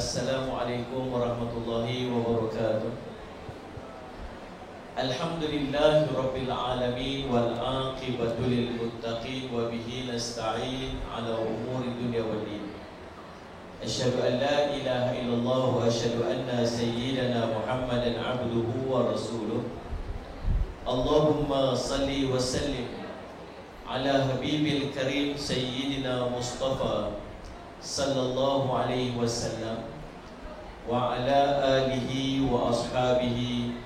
Assalamualaikum warahmatullahi wabarakatuh. Alhamdulillahi rabbil alamin wal aqibatu lil muttaqin wa bihi nasta'in ala umuri dunya wad din. Asyhadu an la ilaha illallah wa asyhadu anna sayyidana Muhammadan abduhu wa rasuluh. Allahumma salli wa sallim ala habibil karim sayyidina Mustafa sallallahu alaihi wasallam wa ala alihi wa ashabihi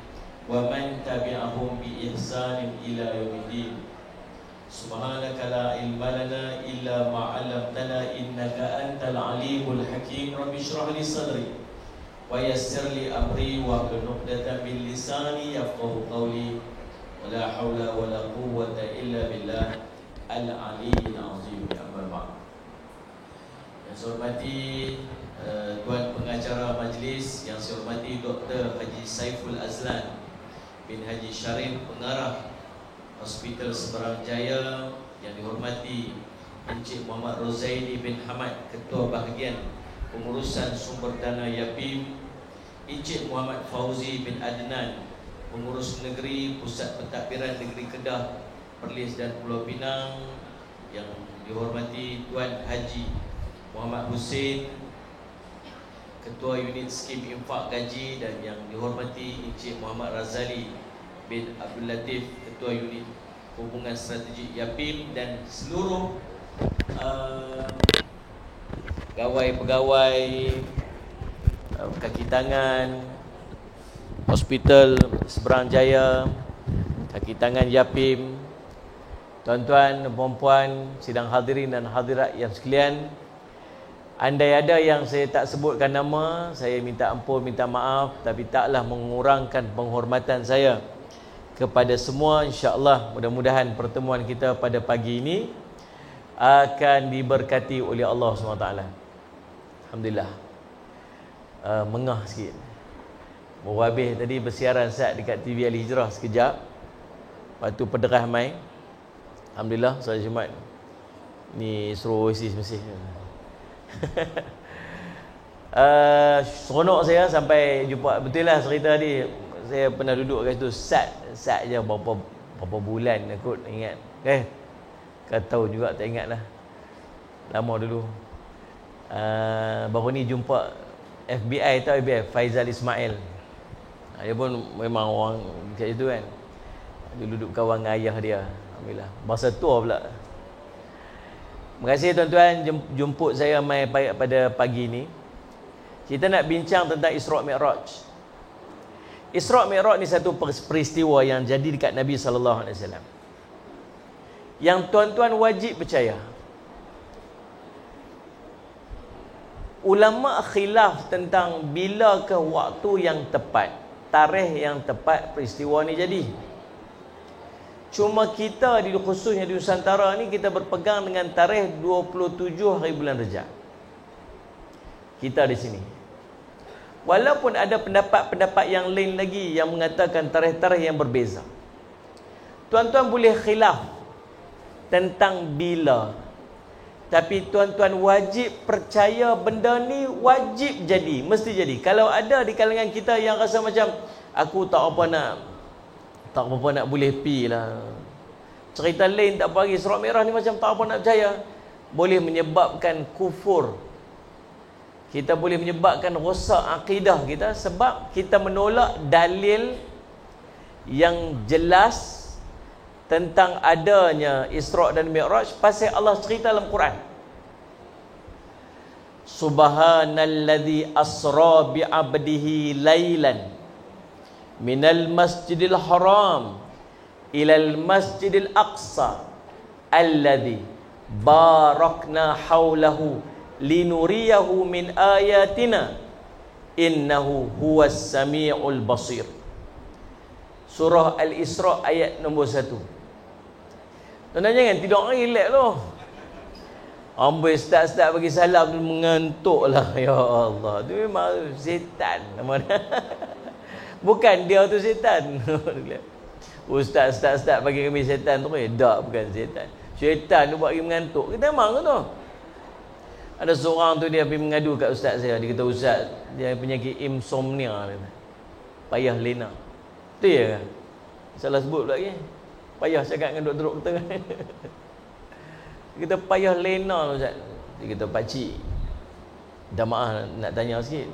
wa man tabi'ahum bi ihsanin ila yaumiddin. Subhanaka la ilma lana illa ma 'allamtana innaka antal alimul hakim. Rabbi shrah li sadri wa yassir li amri wa hlul 'uqdatam min lisani yafqahu qawli. Wa la haula wa la quwwata illa billah al-aliyyil azim. Amma ba'd. Yang saya hormati Tuan Pengacara Majlis, yang saya hormati Dr. Haji Saiful Azlan bin Haji Syarif, Pengarah Hospital Seberang Jaya, yang dihormati Encik Muhammad Rozaini bin Hamad, Ketua Bahagian Pengurusan Sumber Dana Yapim, Encik Muhammad Fauzi bin Adnan, Pengurus Negeri Pusat Pentadbiran Negeri Kedah, Perlis dan Pulau Pinang, yang dihormati Tuan Haji Muhammad Hussein, Ketua Unit Skim Infak Gaji, dan yang dihormati Encik Muhammad Razali bin Abdul Latif, Ketua Unit Hubungan Strategik Yapim, dan seluruh pegawai-pegawai kaki tangan Hospital Seberang Jaya, kaki tangan Yapim, tuan-tuan dan puan-puan, sidang hadirin dan hadirat yang sekalian. Andai ada yang saya tak sebutkan nama, saya minta ampun, minta maaf, tapi taklah mengurangkan penghormatan saya kepada semua. InsyaAllah mudah-mudahan pertemuan kita pada pagi ini akan diberkati oleh Allah SWT. Alhamdulillah. Mengah sikit. Baru habis tadi bersiaran sat dekat TV Al-Hijrah sekejap. Lepas tu pederah mai. Alhamdulillah, solat Jumaat ni suruh oasis masih. Seronok saya sampai jumpa. Betul lah cerita tadi, saya pernah duduk kat situ sat je berapa bulan aku ingat. Kau tahu juga tak ingat lah. Lama dulu. Baru ni jumpa FBI, tahu FBI, Faizal Ismail. Dia pun memang orang kat situ kan. Dia duduk kawan dengan ayah dia. Alhamdulillah. Masa tua pula. Terima kasih tuan-tuan jemput saya mai pada pagi ini. Kita nak bincang tentang Isra' Mi'raj. Isra' Mi'raj ni satu peristiwa yang jadi dekat Nabi sallallahu alaihi wasallam, yang tuan-tuan wajib percaya. Ulama khilaf tentang bilakah waktu yang tepat, tarikh yang tepat peristiwa ni jadi. Cuma kita khususnya di Nusantara ni, kita berpegang dengan tarikh 27 hari bulan Rejab. Kita di sini. Walaupun ada pendapat-pendapat yang lain lagi yang mengatakan tarikh-tarikh yang berbeza. Tuan-tuan boleh khilaf tentang bila, tapi tuan-tuan wajib percaya benda ni wajib jadi, mesti jadi. Kalau ada di kalangan kita yang rasa macam aku tak apa nak boleh pi lah, cerita lain tak apa lagi, Isra' Mi'raj ni macam tak apa nak percaya, boleh menyebabkan kufur. Kita boleh menyebabkan rosak akidah kita, sebab kita menolak dalil yang jelas tentang adanya Isra' dan Mi'raj pasal Allah cerita dalam Quran. Subhanalladzi asra bi'abdihi lailan minal masjidil haram ilal masjidil aqsa alladhi barakna hawlahu linuriyahu min ayatina innahu huwas sami'ul basir. Surah Al-Isra' ayat nombor 1. Tuan-tuan jangan tidur relax tu. Amboi start bagi salam mengantuk lah. Ya Allah, tu memang setan nama dia. Bukan dia tu setan. Ustaz bagi kami setan tu tak, bukan setan. Syaitan tu buat kami mengantuk. Kita memang tu. Ada seorang tu dia pergi mengadu kat ustaz saya. Dia kata, ustaz, dia penyakit insomnia. Dia kata, payah lena. Tu ya kan? Salah sebut pula lagi. Payah cakap dengan doktor-doktor. Dia kata, payah lena ustaz. Dia kata, pakcik, dah maaf nak tanya sikit.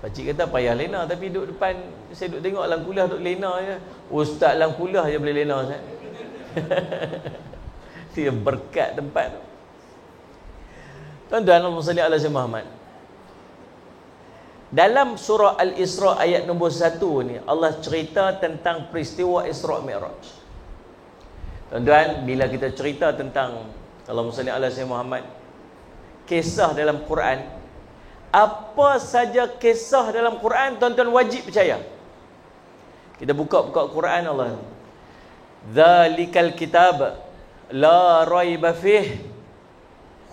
Pakcik kata payah lena, tapi duduk depan, saya duduk tengok dalam kuliah duduk lena je. Ustaz dalam kuliah je boleh lena ustaz. Dia berkat tempat tu. Tuan-tuan, Allahumma salli ala sayyidina Muhammad. Dalam surah Al-Isra ayat nombor 1 ni, Allah cerita tentang peristiwa Isra Mi'raj. Tuan-tuan, bila kita cerita tentang Allahumma salli ala sayyidina Muhammad, kisah dalam Quran, apa saja kisah dalam Quran, tuan-tuan wajib percaya. Kita buka Quran, Allah, Dzalikal kitab la raiba fih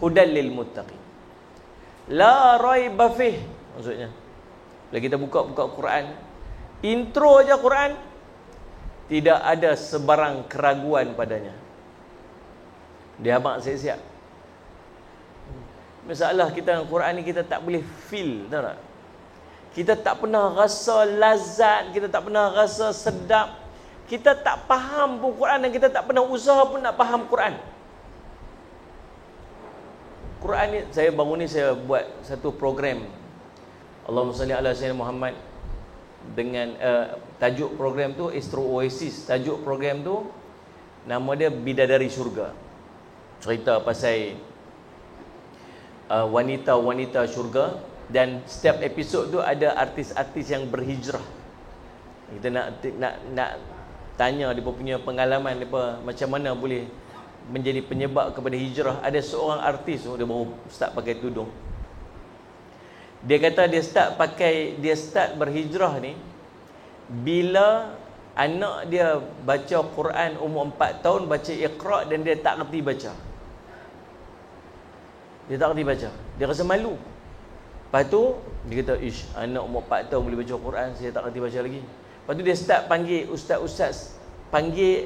hudal lil muttaqin. La raiba fih, maksudnya bila kita buka Quran, intro aja Quran, tidak ada sebarang keraguan padanya. Dia amat siap-siap. Masalah kita dengan Quran ni, kita tak boleh feel, tahu tak? Kita tak pernah rasa lazat, kita tak pernah rasa sedap, kita tak faham pun Quran, dan kita tak pernah usaha pun nak faham Quran. Quran ni, saya baru ni saya buat satu program, Allahumma salli ala sayyidina Muhammad, dengan tajuk program tu Astro Oasis. Tajuk program tu nama dia Bidadari Syurga. Cerita pasal wanita-wanita syurga, dan setiap episod tu ada artis-artis yang berhijrah. Kita nak tanya dia punya pengalaman depa, macam mana boleh menjadi penyebab kepada hijrah. Ada seorang artis tu, dia baru start pakai tudung. Dia kata dia start berhijrah ni bila anak dia baca Quran umur 4 tahun, baca Iqra, dan dia tak reti baca. Dia tak reti baca. Dia rasa malu. Lepas tu dia kata, ish, anak umur 4 tahun boleh baca Quran, saya tak reti baca lagi. Lepas tu dia start panggil ustaz-ustaz,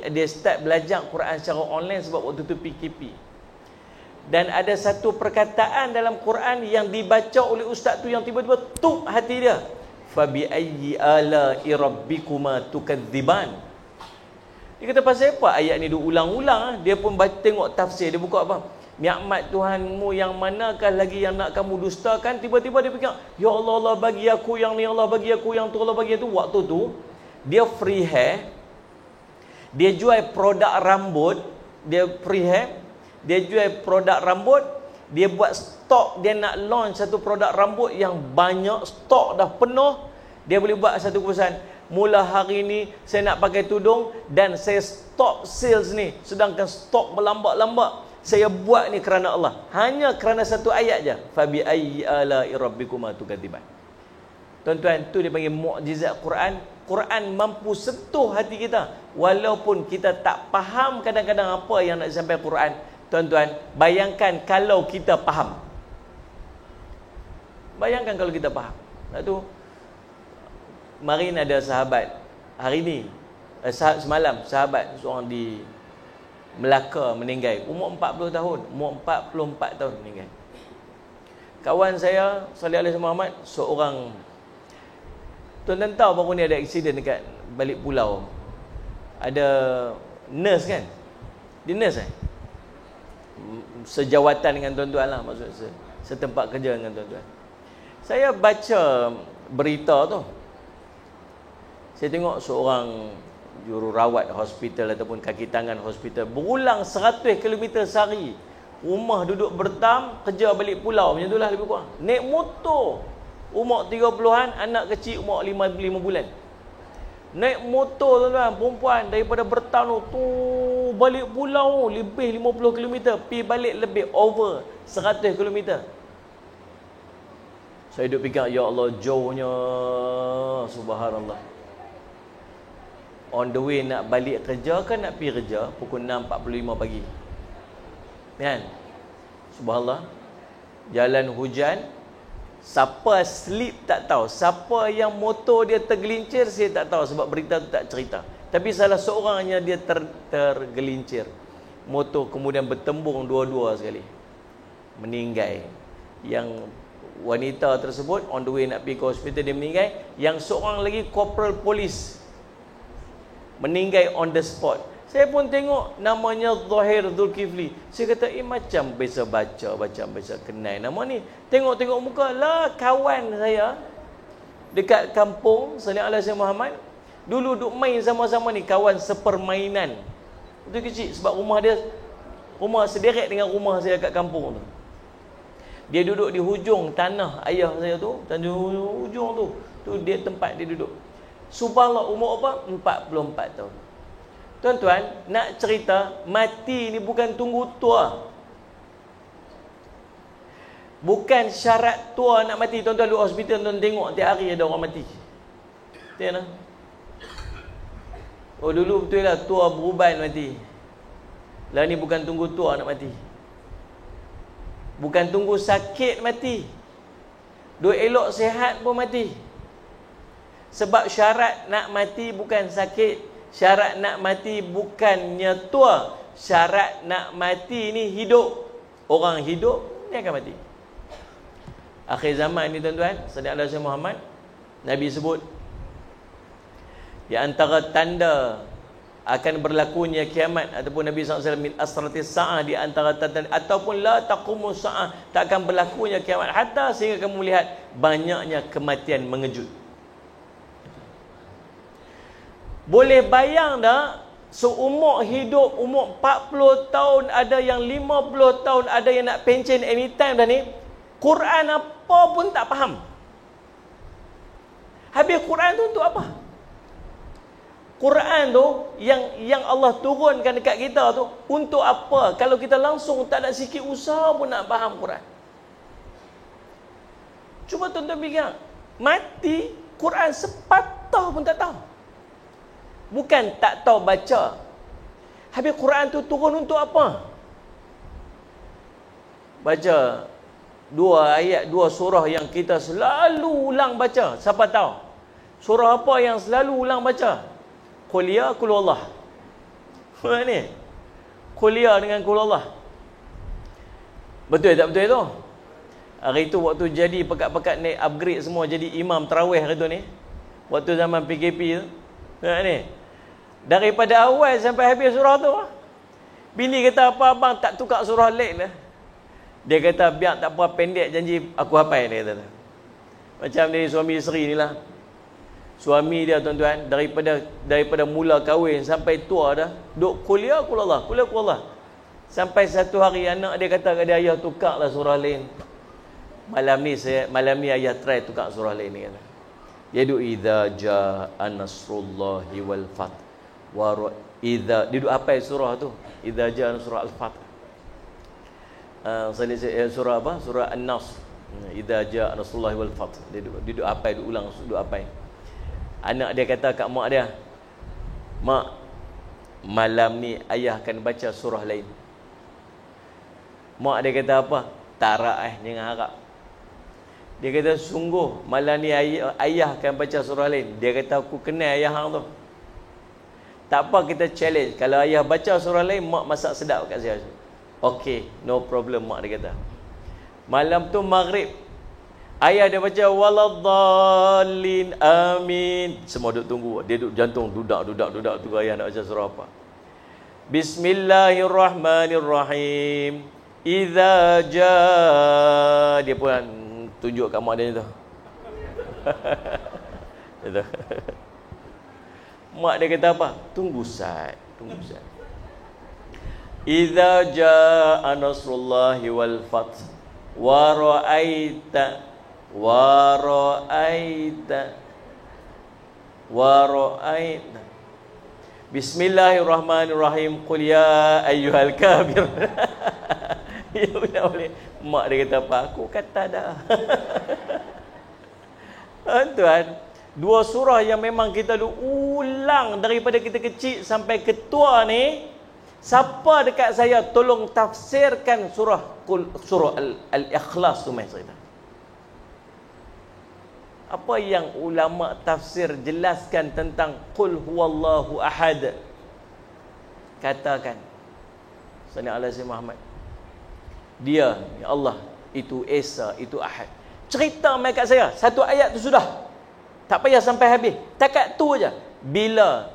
dia start belajar Quran secara online sebab waktu tu PKP. Dan ada satu perkataan dalam Quran yang dibaca oleh ustaz tu yang tiba-tiba tuk hati dia. Fa bi ayyi ala'i rabbikuma tukadziban. Dia kata, pasal apa ayat ni diulang-ulang? Dia pun tengok tafsir, dia buka apa? Nikmat Tuhanmu yang manakah lagi yang nak kamu dustakan? Tiba-tiba dia fikir, ya Allah, Allah bagi aku yang ni, Allah bagi aku yang tu, Allah bagi tu. Waktu tu dia free hair, dia jual produk rambut, dia free hair, dia jual produk rambut, dia buat stok, dia nak launch satu produk rambut yang banyak, stok dah penuh. Dia boleh buat satu keputusan, mula hari ni saya nak pakai tudung dan saya stop sales ni, sedangkan stok berlambat-lambat. Saya buat ni kerana Allah. Hanya kerana satu ayat je. Fabi ayyi ala'i rabbikuma tukadziban. Tuan-tuan, tu dia panggil mukjizat Quran. Quran mampu sentuh hati kita walaupun kita tak faham kadang-kadang apa yang nak disampaikan Quran. Tuan-tuan, bayangkan kalau kita faham. Bayangkan kalau kita faham. Lepas tu, marin ada sahabat, hari ni, semalam, sahabat seorang di Melaka meninggal, umur 40 tahun, umur 44 tahun meninggal. Kawan saya, Salih Alaihi Muhammad, seorang, tuan-tuan tahu baru ni ada aksiden dekat balik pulau. Ada nurse kan? Dia nurse sejawatan dengan tuan-tuan lah, maksud saya, setempat kerja dengan tuan-tuan. Saya baca berita tu, saya tengok seorang jururawat hospital ataupun kaki tangan hospital berulang 100 km sehari, rumah duduk bertam, kerja balik pulau, macam itulah lebih kurang. Naik motor umur 30-an, anak kecil umur 5 bulan. Naik motor tuan-tuan, perempuan daripada bertam tu balik pulau lebih 50 km, pi balik lebih over 100 km. Saya duduk fikir, ya Allah, jauhnya, subhanallah. On the way nak balik kerja kan, nak pergi kerja pukul 6.45 pagi kan, subhanallah, jalan hujan, siapa sleep tak tahu, siapa yang motor dia tergelincir saya tak tahu sebab berita tu tak cerita. Tapi salah seorangnya dia tergelincir, motor kemudian bertembung dua-dua sekali, meninggal. yang wanita tersebut on the way nak pergi ke hospital, dia meninggal. Yang seorang lagi corporal polis meninggal on the spot. Saya pun tengok namanya Zahir Zulkifli. Saya kata, macam biasa baca, biasa kenal nama ni. Tengok-tengok muka, lah kawan saya dekat kampung Salih Alaihi Wasallam Muhammad. Dulu duk main sama-sama ni, kawan sepermainan. Itu kecil sebab rumah sederet dengan rumah saya kat kampung tu. Dia duduk di hujung tanah ayah saya tu, tanah hujung tu. Tu dia tempat dia duduk. Subhanallah, umur apa? 44 tahun. Tuan-tuan, nak cerita, mati ni bukan tunggu tua. Bukan syarat tua nak mati. Tuan-tuan duduk hospital, tuan tengok tiap hari ada orang mati. Tengok lah. Oh, dulu betul lah tua beruban mati. Lah ni bukan tunggu tua nak mati. Bukan tunggu sakit mati. Duk elok sihat pun mati. Sebab syarat nak mati bukan sakit. Syarat nak mati bukannya tua. Syarat nak mati ni hidup. Orang hidup, dia akan mati. Akhir zaman ni tuan-tuan, Sallallahu Alaihi Wasallam Muhammad, Nabi sebut, di antara tanda akan berlakunya kiamat, ataupun Nabi SAW min asratis sa'ah, di antara tanda, ataupun la taqumus sa'ah, tak akan berlakunya kiamat hatta sehingga kamu melihat banyaknya kematian mengejut. Boleh bayang tak, seumur hidup, umur 40 tahun, ada yang 50 tahun, ada yang nak pencen anytime dah ni, Quran apa pun tak faham. Habis Quran tu untuk apa? Quran tu yang Allah turunkan dekat kita tu untuk apa? Kalau kita langsung tak ada sikit usaha pun nak faham Quran. Cuba tuan-tuan fikir, mati Quran sepatah pun tak tahu. Bukan tak tahu baca. Habis Quran tu turun untuk apa? Baca dua ayat, dua surah yang kita selalu ulang baca. Siapa tahu? Surah apa yang selalu ulang baca? Qul ya qul Allah. Ni. Qul ya dengan qul Allah. Betul tak betul tu? Hari tu waktu jadi pekat-pekat naik upgrade semua jadi imam tarawih hari tu ni. Waktu zaman PKP tu. Ni. Daripada awal sampai habis surah tu. Bini kata, apa abang tak tukar surah lain lah. Dia kata, biar tak apa, pendek janji aku hafal, dia kata. Macam dia suami isteri ni lah. Suami dia tuan-tuan, daripada mula kahwin sampai tua dah, duk kuliah kulallah. Sampai satu hari anak dia kata kat dia, ayah tukarlah surah lain. Malam ni ayah try tukar surah lain ni, kata. Dia duk idza jaa nasrullahi wal fath. Dia duk hafal surah tu. Idza jaa nasrul al-fath. Surah apa? Surah An-Nasr. Idza jaa nasrullahi wal fath. Dia duk hafal, duk ulang, duk hafal. Anak dia kata kat mak dia, mak, malam ni ayah akan baca surah lain. Mak dia kata apa? Tarak jangan harap. Dia kata, sungguh malam ni ayah akan baca surah lain. Dia kata, aku kenal ayah hang tu. Tak apa, kita challenge. Kalau ayah baca surah lain, mak masak sedap kat saya. Okey, no problem, mak dia kata. Malam tu maghrib, ayah dia baca waladhdallin amin. Semua duduk tunggu. Dia duduk jantung dudak tunggu ayah nak baca surah apa. Bismillahirrahmanirrahim. Idza jaa. Dia pun tunjuk kat mak dia tu. Mak dia kata apa? Tunggu sat. Idza jaa nasrullahi wal fath wa ra'aita Bismillahirrahmanirrahim. Qul ya ayyuhal kafir. Ya boleh. Mak dia kata apa? Aku kata dah. Tuan, dua surah yang memang kita ulang daripada kita kecil sampai ketua ni. Siapa dekat saya tolong tafsirkan surah Al-Ikhlas tu mai cerita. Apa yang ulama tafsir jelaskan tentang Qul huwallahu ahad? Katakan. Sallallahu Alaihi Wasallam Muhammad. Dia, ya Allah, itu Esa, itu Ahad. Cerita mai kat saya, satu ayat tu sudah. Tak payah sampai habis. Takat tu aja. Bila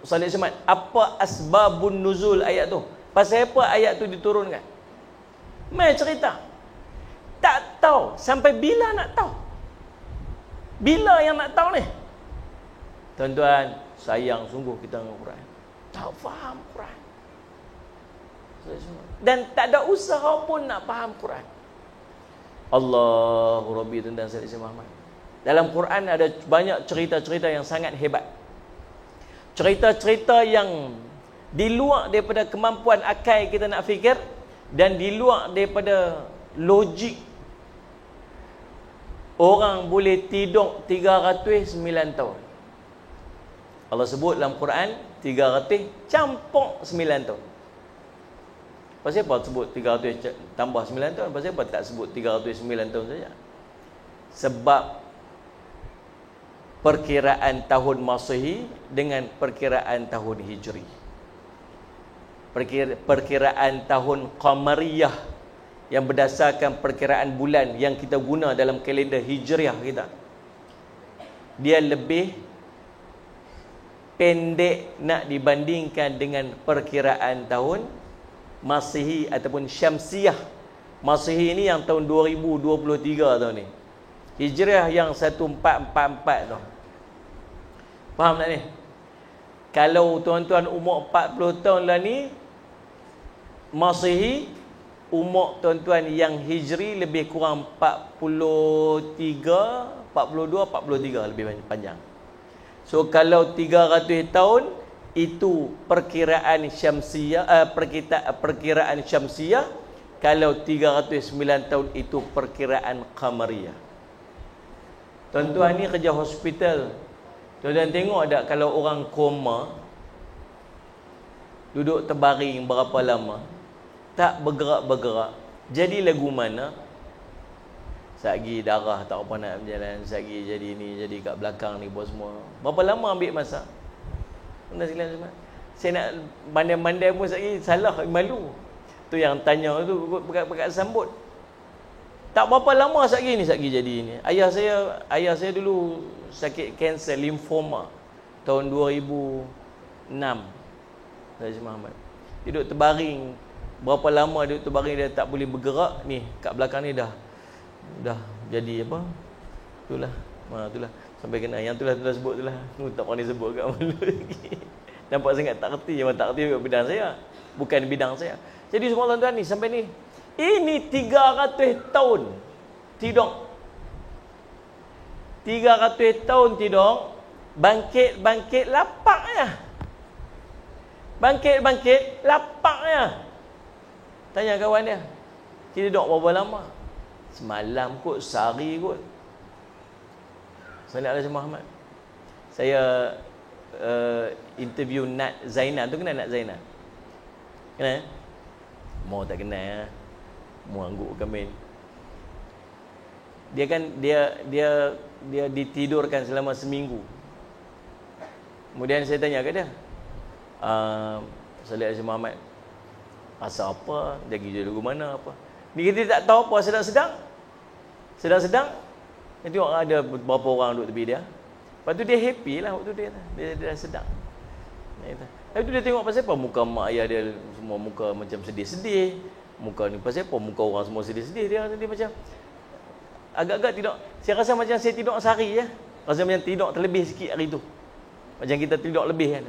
Salih Semat, apa asbabun nuzul ayat tu? Pasal apa ayat tu diturunkan? Mai cerita. Tak tahu. Sampai bila nak tahu? Bila yang nak tahu ni? Tuan-tuan, sayang sungguh kita dengan Quran. Tak faham Quran. Dan tak ada usaha pun nak faham Quran. Allahu Rabbi, tuan-tuan sekalian Muhammad. Dalam Quran ada banyak cerita-cerita yang sangat hebat. Cerita-cerita yang di luar daripada kemampuan akal kita nak fikir dan di luar daripada logik. Orang boleh tidur 309 tahun. Allah sebut dalam Quran 300 campur 9 tahun. Pasal apa sebut 300 tambah 9 tahun? Pasal apa tak sebut 309 tahun saja? Sebab perkiraan tahun Masehi dengan perkiraan tahun Hijri. Perkiraan tahun Qamariyah yang berdasarkan perkiraan bulan yang kita guna dalam kalender Hijriah kita, dia lebih pendek nak dibandingkan dengan perkiraan tahun Masehi ataupun Syamsiah. Masehi ni yang tahun 2023 tahun ni. Hijriah yang 1444 tu. Faham tak ni? Kalau tuan-tuan umur 40 tahun lah ni, Masehi, umur tuan-tuan yang Hijri lebih kurang 43, 42, 43 lebih panjang. So kalau 300 tahun itu perkiraan Syamsiah, perkiraan Syamsiah. Kalau 309 tahun itu perkiraan Qamariyah. Tuan-tuan ni kerja hospital. Tuan-tuan tengok tak kalau orang koma, duduk terbaring berapa lama, tak bergerak-bergerak, jadi lagu mana? Satgi darah tak apa nak berjalan, satgi jadi ni, jadi kat belakang ni buat semua. Berapa lama ambil masa? Saya nak pandai-pandai pun satgi salah, malu. Tu yang tanya tu pekat sambut. Tak berapa lama satgi jadi ni. Ayah saya dulu sakit kanser limfoma tahun 2006. Saya Muhammad. Duduk terbaring. Berapa lama duduk terbaring, dia tak boleh bergerak ni. Kat belakang ni dah jadi apa? Itulah. Itulah. Sampai kena yang itulah sebut itulah. Tak pandai sebut kat malu lagi. Nampak sangat tak reti, memang tak reti bidang saya. Bukan bidang saya. Jadi semua tuan-tuan ni sampai ni. Ini 300 tahun tidur. 300 tahun tidur, bangkit lapaknya. Bangkit lapaknya. Tanya kawan dia, kita duduk berapa lama? Semalam kot, sehari kot. Sallallahu alaihi Muhammad. Saya interview Nat Zainal. Tu kenal Nat Zainal? Kenal? Mau tak kenal ya? Mau angguk kami. Dia kan dia ditidurkan selama seminggu. Kemudian saya tanya kat dia, Sallallahu alaihi Muhammad, asal apa? Dia pergi dulu mana apa? Ni kita tak tahu apa, sedang-sedang. Dia tengok ada beberapa orang duduk tepi dia. Lepas tu dia happy lah waktu dia dah sedang. Lepas tu dia tengok pasal apa muka mak ayah dia semua muka macam sedih-sedih. Muka ni pasal apa muka orang semua sedih-sedih. Dia macam agak-agak tidur. Saya rasa macam saya tidur sehari je. Rasa macam tidur terlebih sikit hari tu. Macam kita tidur lebih kan.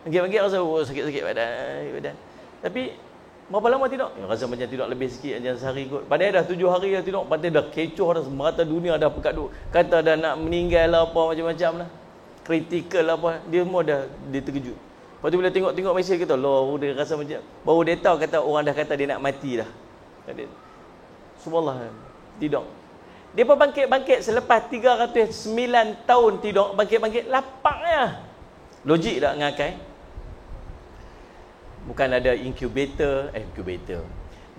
Pagi-pagi rasa sakit-sakit badan. Tapi berapa lama tidur? Rasa macam tidur lebih sikit macam sehari kot. Padahal dah 7 hari dah tidur. Padahal dah kecoh dah, merata dunia dah pekat duk. Kata dah nak meninggal lah apa macam-macam lah. Kritikal lah apa. Dia semua dah dia terkejut. Lepas tu bila tengok mesej kita, loh, dia rasa macam baru dia tahu kata orang dah kata dia nak mati dah. Subhanallah, tidur. Dia pun bangkit selepas 309 tahun tidur, bangkit lapaknya. Logik tak ngakai? Bukan ada incubator.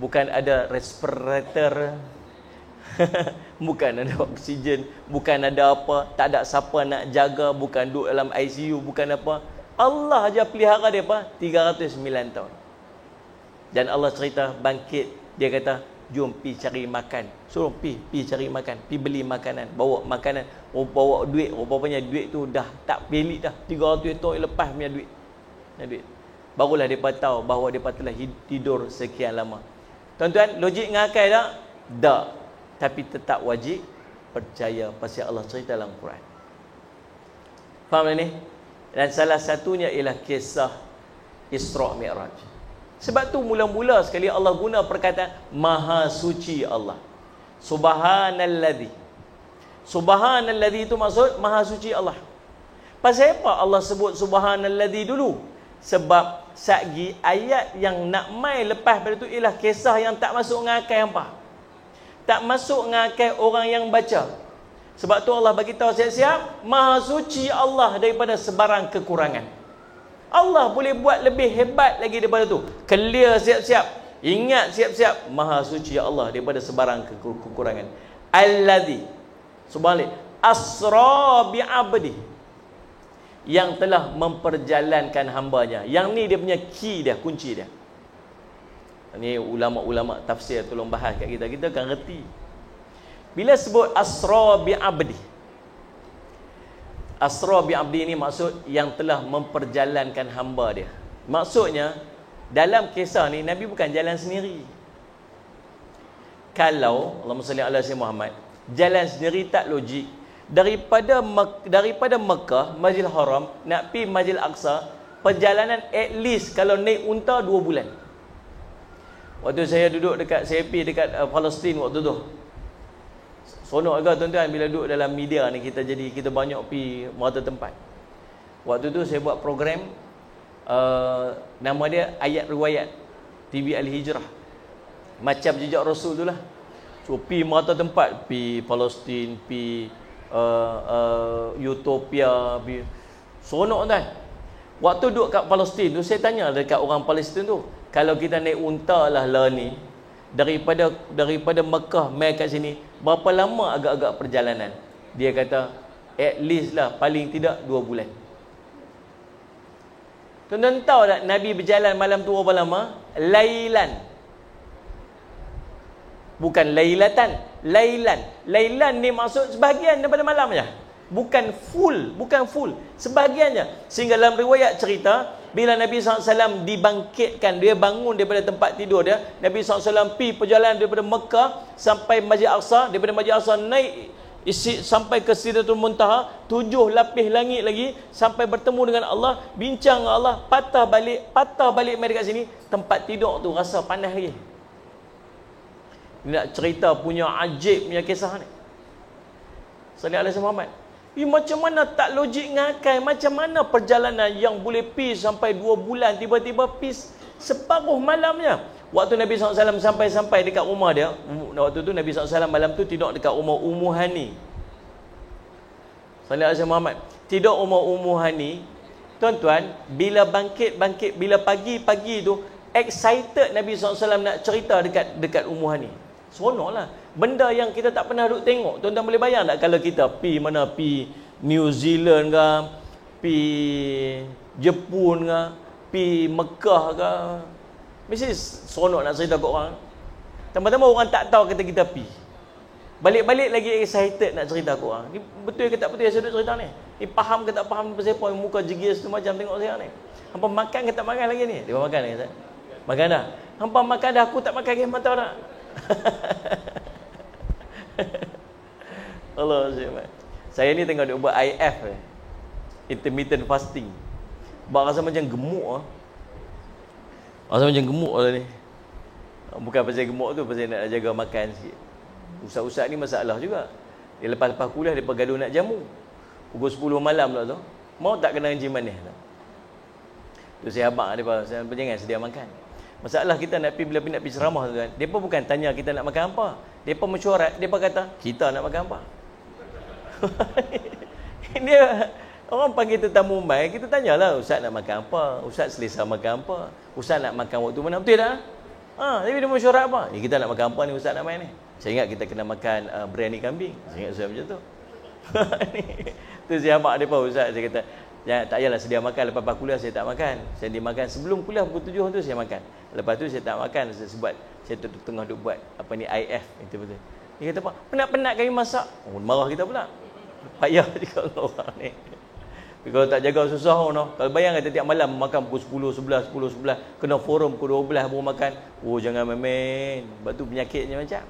Bukan ada respirator. Bukan ada oksigen. Bukan ada apa. Tak ada siapa nak jaga. Bukan duduk dalam ICU. Bukan apa. Allah aja pelihara dia apa? 309 tahun. Dan Allah cerita bangkit. Dia kata jom pi cari makan. Suruh pi cari makan, pi beli makanan, bawa makanan, bawa duit, rupanya duit tu dah tak pelik dah. 300 ekor lepas punya duit. Barulah depa tahu bahawa depa telah tidur sekian lama. Tuan-tuan, logik ngakai tak? Tak. Tapi tetap wajib percaya pasal Allah cerita dalam Quran. Faham ni? Dan salah satunya ialah kisah Isra' Mi'raj. Sebab tu mula-mula sekali Allah guna perkataan Maha Suci Allah. Subhanalladzi. Subhanalladzi itu maksud Maha Suci Allah. Pasal apa Allah sebut Subhanalladzi dulu? Sebab sagi ayat yang nak mai lepas pada tu ialah kisah yang tak masuk ngakai hampa. Tak masuk ngakai orang yang baca. Sebab tu Allah bagi tahu siap-siap Maha Suci Allah daripada sebarang kekurangan. Allah boleh buat lebih hebat lagi daripada tu. Clear siap-siap. Ingat siap-siap Maha Suci Allah daripada sebarang kekurangan. Alladzi subhanallah asra bi 'abdi, yang telah memperjalankan hambanya. Yang ni dia punya key dia, kunci dia. Ni ulama-ulama tafsir tolong bahas kat kita, kita akan reti. Bila sebut asra bi 'abdi, asra bi 'abdi ni maksud yang telah memperjalankan hamba dia. Maksudnya dalam kisah ni Nabi bukan jalan sendiri. Kalau Allahumma salli ala sayyidina Muhammad, jalan sendiri tak logik. Daripada Mekah, Masjidil Haram nak pergi Masjidil Aqsa, perjalanan at least kalau naik unta 2 bulan. Waktu saya duduk dekat CP dekat Palestin waktu tu, sonok agak tuan-tuan bila duduk dalam media ni, kita banyak pergi merata tempat. Waktu tu saya buat program nama dia Ayat Riwayat TV Al-Hijrah, macam jejak Rasul tu lah. So pergi merata tempat, pergi Palestin, pergi Utopia, sonok kan. Waktu duduk kat Palestin tu, saya tanya dekat orang Palestin tu, kalau kita naik unta lah ni daripada Mekah mai kat sini, berapa lama agak-agak perjalanan? Dia kata at least lah paling tidak 2 bulan. Tuan-tuan tahu tak Nabi berjalan malam tu berapa lama? Lailan. Bukan lailatan, lailan. Lailan ni maksud sebahagian daripada malam je. Bukan full, sebahagiannya. Sehingga dalam riwayat cerita, bila Nabi SAW dibangkitkan, dia bangun daripada tempat tidur dia, Nabi SAW pergi perjalanan daripada Mekah sampai Masjid Aqsa, daripada Masjid Aqsa naik sampai ke Sidratul Muntaha, 7 lapis langit lagi, sampai bertemu dengan Allah, bincang dengan Allah, patah balik mai dekat sini, tempat tidur tu rasa panas lagi. Nak cerita punya ajib punya kisah ni. Sallallahu alaihi Muhammad. Macam mana tak logik ngakai? Macam mana perjalanan yang boleh pergi sampai 2 bulan, tiba-tiba pergi separuh malamnya? Waktu Nabi SAW sampai dekat rumah dia, waktu tu Nabi SAW malam tu tidur dekat rumah Ummu Hani. Sallallahu alaihi Muhammad. Tidur rumah Ummu Hani. Tuan-tuan, bila bangkit, bila pagi-pagi tu, excited Nabi SAW nak cerita dekat Ummu Hani. Seronok lah. Benda yang kita tak pernah duk tengok. Tuan-tuan boleh bayang tak kalau kita pi New Zealand ke, pi Jepun ke, pi Mekah ke, mesti seronok nak cerita kat orang. Tambah-tambah orang tak tahu kata kita pi. Balik-balik lagi excited nak cerita kat orang. Ni betul ke tak betul saya duk cerita ni? Ni faham ke tak faham pasal apa muka jegis tu macam tengok saya ni. Hampa makan ke tak makan lagi ni? Dia makan ni kata. Makan dah. Hampa makan dah, aku tak makan ke hampa tahu tak? Allah SWT. Saya ni tengok dia buat IF intermittent fasting. Buat rasa macam gemuk rasa macam gemuk lah ni. Bukan pasal gemuk tu, pasal nak jaga makan sikit. Ustaz-ustaz ni masalah juga. Dia lepas-lepas kuliah dia gaduh nak jamu. Pukul 10 malam lah tu, mau tak kena kencing manis tak? Tu saya abang dia, saya jangan sedia makan. Masalah kita nak pergi, bila nak pergi ceramah tu kan, depa bukan tanya kita nak makan apa. Depa mesyuarat, depa kata kita nak makan apa. Dia orang panggil tetamu mai, kita tanyalah ustaz nak makan apa, ustaz selesa makan apa, ustaz nak makan waktu mana, betul tak? Tapi dia mesyuarat apa? Kita nak makan apa ni ustaz nak main ni? Saya ingat kita kena makan biryani kambing. Saya ingat saya macam tu. Tu siapa depa ustaz, saya kata Ya, tak payahlah sedia makan lepas kuliah saya tak makan. Saya dimakan sebelum kuliah pukul 7 tu saya makan. Lepas tu saya tak makan sebab saya tengah duk buat apa ni IF itu betul. Dia kata, "Pak, penat-penat kami masak." Oh, marah kita pula. Payah juga orang ni. Kalau tak jaga susah no. Kalau bayang kata tiap malam makan pukul 10, 11, kena forum pukul 12 baru makan. Oh, jangan main-main. Sebab tu penyakitnya macam.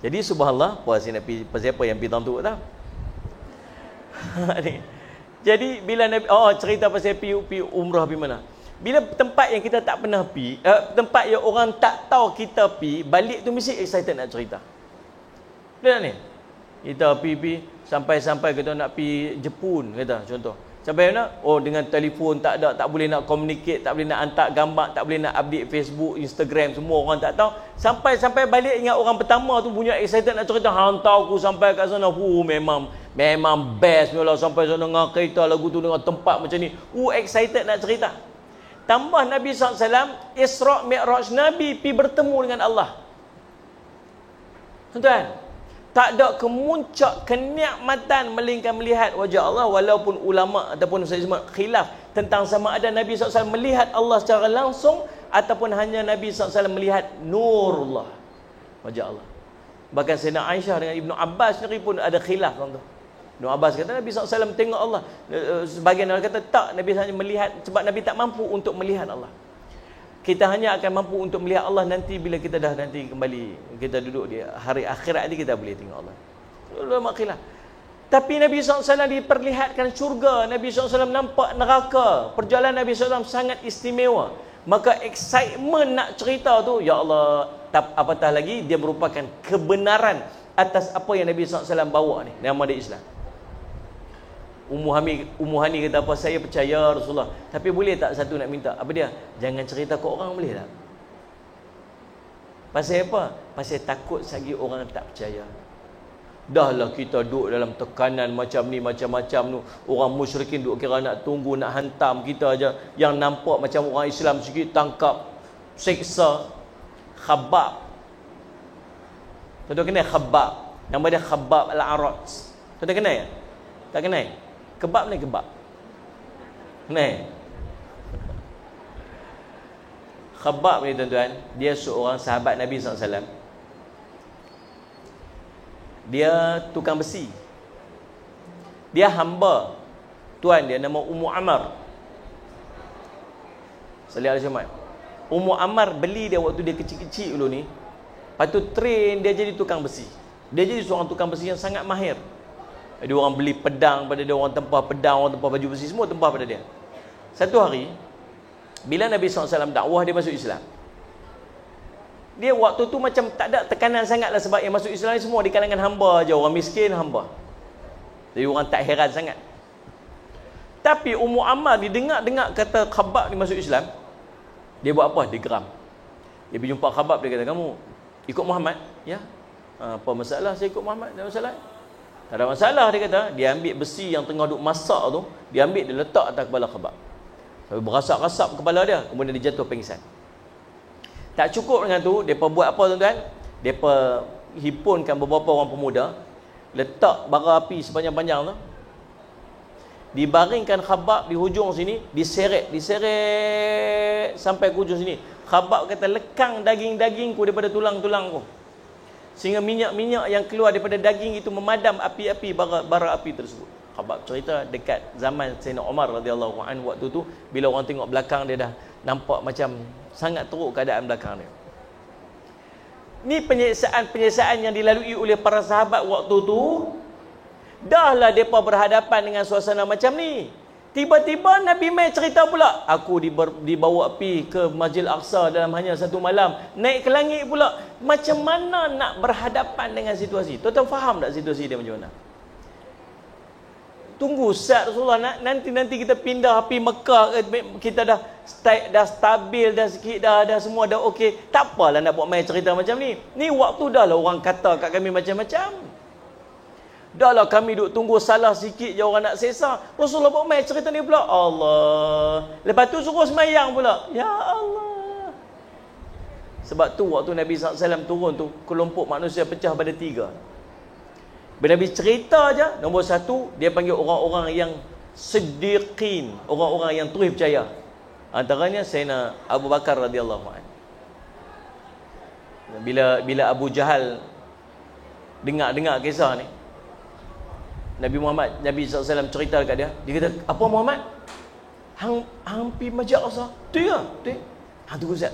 Jadi subhanallah, puas nak pergi pasal apa yang pergi tahun tu tau. Ni. Jadi bila Nabi cerita pasal pergi umrah pergi mana? Bila tempat yang kita tak pernah pergi, tempat yang orang tak tahu kita pergi, balik tu mesti excited nak cerita. Betul tak ni? Kita pergi sampai kita nak pergi Jepun kata contoh. Sampai mana? Oh, dengan telefon tak ada, tak boleh nak communicate, tak boleh nak hantar gambar, tak boleh nak update Facebook, Instagram, semua orang tak tahu. Sampai balik ingat orang pertama tu punya excited nak cerita, hantar aku sampai kat sana. Memang best lah sampai sana dengan kereta lagu tu dengan tempat macam ni. Excited nak cerita. Tambah Nabi SAW, Isra' Mi'raj Nabi pergi bertemu dengan Allah. Tuan-tuan, tak ada kemuncak kenikmatan melainkan melihat wajah Allah, walaupun ulama ataupun saya semua khilaf tentang sama ada Nabi SAW melihat Allah secara langsung ataupun hanya Nabi SAW melihat nurullah, wajah Allah. Bahkan Sayyidina Aisyah dengan Ibnu Abbas sendiri pun ada khilaf tuan-tuan. Ibnu Abbas kata Nabi SAW tengok Allah. Sebagian orang kata tak, Nabi hanya melihat sebab Nabi tak mampu untuk melihat Allah. Kita hanya akan mampu untuk melihat Allah nanti bila kita dah nanti kembali, kita duduk di hari akhirat ni kita boleh tengok Allah. Ulama khilaf. Tapi Nabi SAW diperlihatkan syurga, Nabi SAW nampak neraka. Perjalanan Nabi SAW sangat istimewa. Maka excitement nak cerita tu, ya Allah, apatah lagi dia merupakan kebenaran atas apa yang Nabi SAW bawa ni, nama dia Islam. Ummu Hani kata apa, saya percaya Rasulullah, tapi boleh tak satu nak minta, apa dia? Jangan cerita ke orang, boleh tak? Pasal apa? Pasal takut sagi orang tak percaya. Dahlah kita duduk dalam tekanan macam ni, macam-macam tu. Orang musyrikin duduk kira nak tunggu, nak hantam kita aja. Yang nampak macam orang Islam sikit, tangkap, seksa. Khabbab. Tuan-tuan kenal Khabbab? Nama dia Khabbab Al-Arat. Tuan-tuan kenal ya? Tak kenal? Kebab ni kebab. Kenal? Khabbab ni tuan-tuan, dia seorang sahabat Nabi SAW. Dia tukang besi. Dia hamba tuan dia nama Ummu Ammar. Salih al-Jamat. Ummu Ammar beli dia waktu dia kecil-kecil dulu ni. Lepas tu train dia jadi tukang besi. Dia jadi seorang tukang besi yang sangat mahir. Dia orang beli pedang pada dia, orang tempah pedang, orang tempah baju besi, semua tempah pada dia. Satu hari bila Nabi SAW dakwah, dia masuk Islam. Dia waktu tu macam tak ada tekanan sangat lah, sebab yang masuk Islam ni semua di kalangan hamba je, orang miskin hamba. Jadi orang tak heran sangat. Tapi Ummu Ammar dia dengar kata Khabbab ni masuk Islam. Dia buat apa? Dia geram. Dia pergi jumpa Khabbab, dia kata, kamu ikut Muhammad? Ya. Apa masalah saya ikut Muhammad? Tak ada masalah. Tak ada masalah, dia kata. Dia ambil besi yang tengah duk masak tu, dia ambil, dia letak atas kepala Khabbab. Sampai berasap-rasap kepala dia, kemudian dia jatuh pingsan. Tak cukup dengan tu, depa buat apa tuan-tuan? Depa himpunkan beberapa orang pemuda, letak bara api sepanjang-panjang tu, dibaringkan Khabbab di hujung sini, diseret sampai ke hujung sini. Khabbab kata, lekang daging-dagingku daripada tulang-tulangku, sehingga minyak-minyak yang keluar daripada daging itu memadam api-api bara api tersebut. Khabbab cerita dekat zaman Sayyidina Umar radhiyallahu anhu, waktu tu bila orang tengok belakang dia dah nampak macam sangat teruk keadaan belakang dia. Ni penyiksaan yang dilalui oleh para sahabat waktu tu. Dahlah mereka berhadapan dengan suasana macam ni, tiba-tiba Nabi mai cerita pula, aku dibawa pergi ke Masjid Al-Aqsa dalam hanya satu malam, naik ke langit pula. Macam mana nak berhadapan dengan situasi? Tuan-tuan faham tak situasi dia macam mana? Tunggu saat Rasulullah nanti kita pindah pergi Mekah, kita dah stabil dah sikit, dah semua dah okey. Tak apalah nak buat main cerita macam ni. Ni waktu dah lah orang kata kat kami macam-macam. Dah lah kami duk tunggu salah sikit je orang nak sesah. Rasulullah buat main cerita ni pula. Allah. Lepas tu suruh semayang pula. Ya Allah. Sebab tu waktu Nabi SAW turun tu, kelompok manusia pecah pada 3. Bila Nabi cerita je, nombor 1, dia panggil orang-orang yang siddiqin, orang-orang yang terus percaya. Antaranya Sayyidina Abu Bakar radhiyallahu anhu. Bila Abu Jahal dengar kisah ni, Nabi SAW cerita dekat dia. Dia kata, apa Muhammad? Hang pi Masjid Aqsa? Tu ya? Tu. Tunggu Ustaz.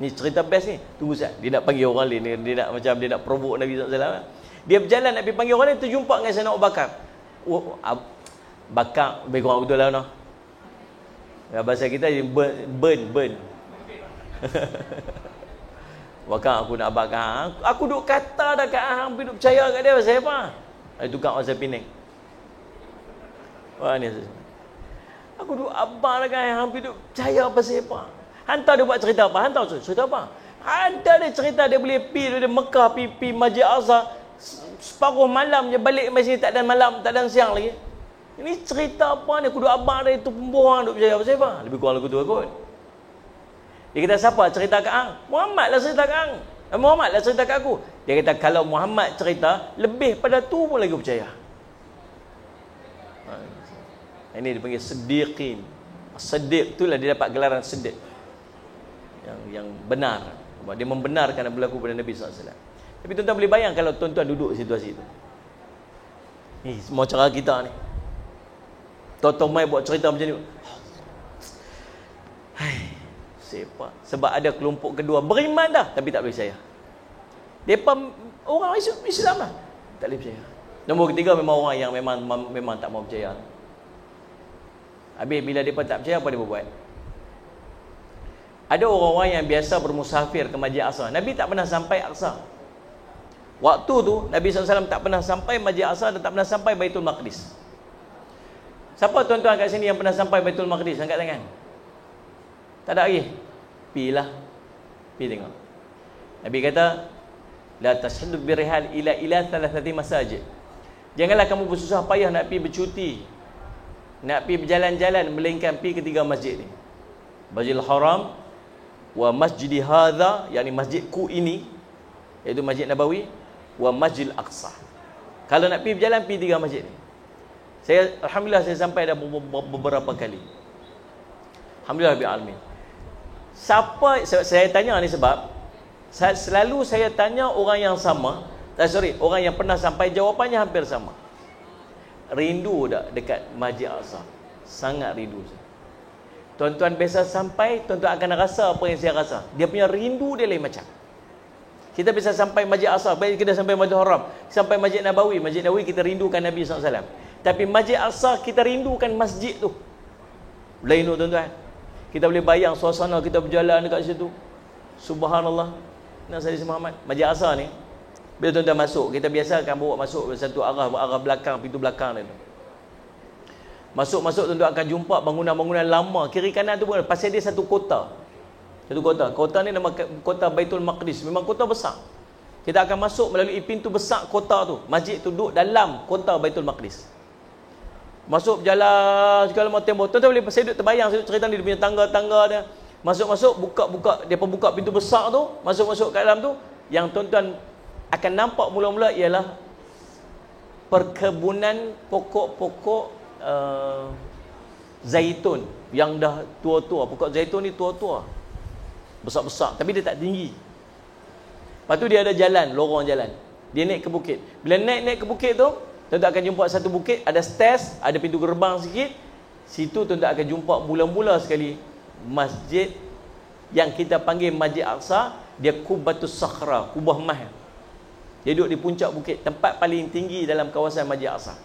Ni cerita best ni. Tunggu Ustaz. Dia nak panggil orang lain. Dia nak provoke Nabi SAW. Dia berjalan nak pergi panggil orang lain, terjumpa dengan Sayyidina Abu Bakar. Bakar, lebih kurang betul lah. Bahasa kita burn. Bakar, aku nak bakar. Aku duk kata dah kat hang, duk percaya kat dia. Pasal apa? Itu kat orang Penang. Wah ni. Aku duk abang dah kat hang, duk percaya pasal apa? Hantar dia buat cerita apa? Hantar cerita apa? Ada dia cerita dia boleh pergi dari Mekah pergi Masjid Aqsa separuh malam je balik masih tak ada malam, tak ada siang lagi. Ini cerita apa ni? Aku duk abang dia itu pembohong duk percaya pasal apa? Lebih kurang lagu tu kot. Dia kata siapa cerita kat hang? Muhammad lah cerita kat hang. Muhammad lah cerita kat aku. Dia kata kalau Muhammad cerita lebih pada tu pun lagi percaya. Ini dipanggil siddiqin. Siddiq itulah dia dapat gelaran siddiq. Yang benar. Dia membenarkan yang berlaku pada Nabi SAW. Tapi tuan-tuan boleh bayang kalau tuan-tuan duduk situasi itu. Ni semua cara kita ni. Tonton mai buat cerita macam ni. Siapa? Sebab ada kelompok kedua beriman dah tapi tak boleh percaya. Depa orang Islam lah tak boleh percaya. Nombor ketiga memang orang yang memang tak mau percaya. Habis bila depa tak percaya, apa dia buat? Ada orang-orang yang biasa bermusafir ke Masjid Aqsa. Nabi tak pernah sampai Aqsa. Waktu tu Nabi SAW tak pernah sampai Masjid Aqsa dan tak pernah sampai Baitul Maqdis. Siapa tuan-tuan kat sini yang pernah sampai Baitul Maqdis? Angkat tangan. Tak ada lagi. Pilah. Pi tengok. Nabi kata, la tashhadu birihal ila thalathati masajid. Janganlah kamu bersusah payah nak pi bercuti, nak pi berjalan-jalan melainkan pi ke 3 masjid ni. Masjidil Haram wa masjidi hadza, yakni masjidku ini, iaitu Masjid Nabawi, wa Masjidil Aqsa. Kalau nak pi berjalan, pi 3 masjid ni. Alhamdulillah saya sampai dah beberapa kali. Alhamdulillah rabbil alamin. Siapa saya tanya ni sebab selalu saya tanya orang yang sama, orang yang pernah sampai, jawapannya hampir sama. Rindu tak dekat Masjid Aqsa? Sangat rindu. Tuan-tuan biasa sampai, tuan-tuan akan rasa apa yang saya rasa. Dia punya rindu dia lain macam. Kita bisa sampai Masjid Aqsa, baik kita sampai Masjid Haram, sampai Masjid Nabawi. Masjid Nabawi kita rindukan Nabi SAW. Tapi Masjid Aqsa kita rindukan masjid tu. Lain tu tuan-tuan. Kita boleh bayang suasana kita berjalan dekat situ. Subhanallah. Nabi Muhammad. Masjid Aqsa ni, bila tuan-tuan masuk, kita biasa akan bawa masuk satu arah belakang, pintu belakang dia tu. Masuk tuan-tuan akan jumpa bangunan-bangunan lama. Kiri kanan tu pun pasal dia satu kota. Kota ni nama kota Baitul Maqdis. Memang kota besar. Kita akan masuk melalui pintu besar kota tu. Masjid tu duduk dalam kota Baitul Maqdis. Masuk jalan segala macam tembok. Tuan-tuan boleh saya duduk terbayang cerita ni, dia punya tangga-tangga dia. Masuk buka dia buka pintu besar tu, masuk ke dalam tu, yang tuan-tuan akan nampak mula-mula ialah perkebunan pokok-pokok zaitun yang dah tua-tua. Pokok zaitun ni tua-tua, besar-besar, tapi dia tak tinggi. Lepas tu dia ada jalan, lorong jalan. Dia naik ke bukit. Bila naik ke bukit tu, tuan-tuan akan jumpa satu bukit, ada stairs, ada pintu gerbang sikit. Situ tuan-tuan akan jumpa mula-mula sekali masjid yang kita panggil Masjid Aqsa. Dia Kubatus Sakhra, kubah mah. Dia duduk di puncak bukit, tempat paling tinggi dalam kawasan Masjid Aqsa.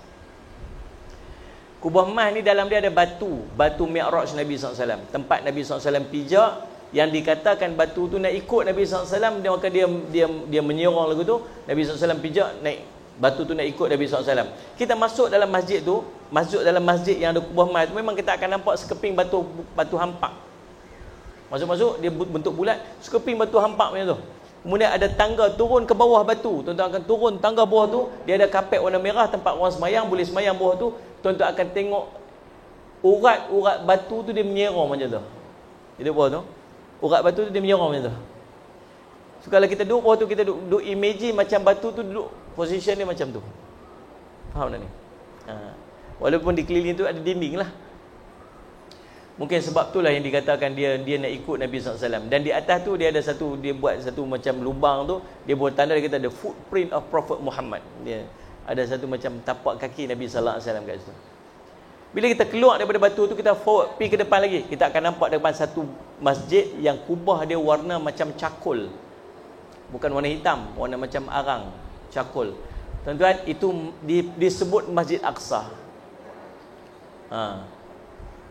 Kubah mah ni dalam dia ada batu Mi'raj Nabi SAW. Tempat Nabi SAW pijak, yang dikatakan batu tu nak ikut Nabi SAW, maka dia menyerang lagu tu. Nabi SAW pijak, naik batu tu nak ikut Nabi SAW. Kita masuk dalam masjid tu, masuk dalam masjid yang ada kubah mah tu, memang kita akan nampak sekeping batu hampak. Masuk dia bentuk bulat, sekeping batu hampak macam tu. Kemudian ada tangga turun ke bawah batu. Tuan-tuan akan turun tangga bawah tu, dia ada kapet warna merah, tempat orang semayang, boleh semayang bawah tu. Tuan-tuan akan tengok urat batu tu dia menyerang macam tu. Dia bawah tu, urat batu tu dia menyerang macam tu. So kalau kita duduk bawah tu, kita duduk imagine macam batu tu duduk position dia macam tu. Faham tak ni? Walaupun di keliling tu ada dinding lah. Mungkin sebab itulah yang dikatakan dia nak ikut Nabi SAW. Dan di atas tu dia ada satu, dia buat satu macam lubang tu, dia buat tanda, dia kata the footprint of Prophet Muhammad. Dia ada satu macam tapak kaki Nabi SAW kat situ. Bila kita keluar daripada batu tu, kita forward, pergi ke depan lagi, kita akan nampak depan satu masjid yang kubah dia warna macam cakul. Bukan warna hitam, warna macam arang, cakul. Tuan-tuan, itu disebut Masjid Aqsa.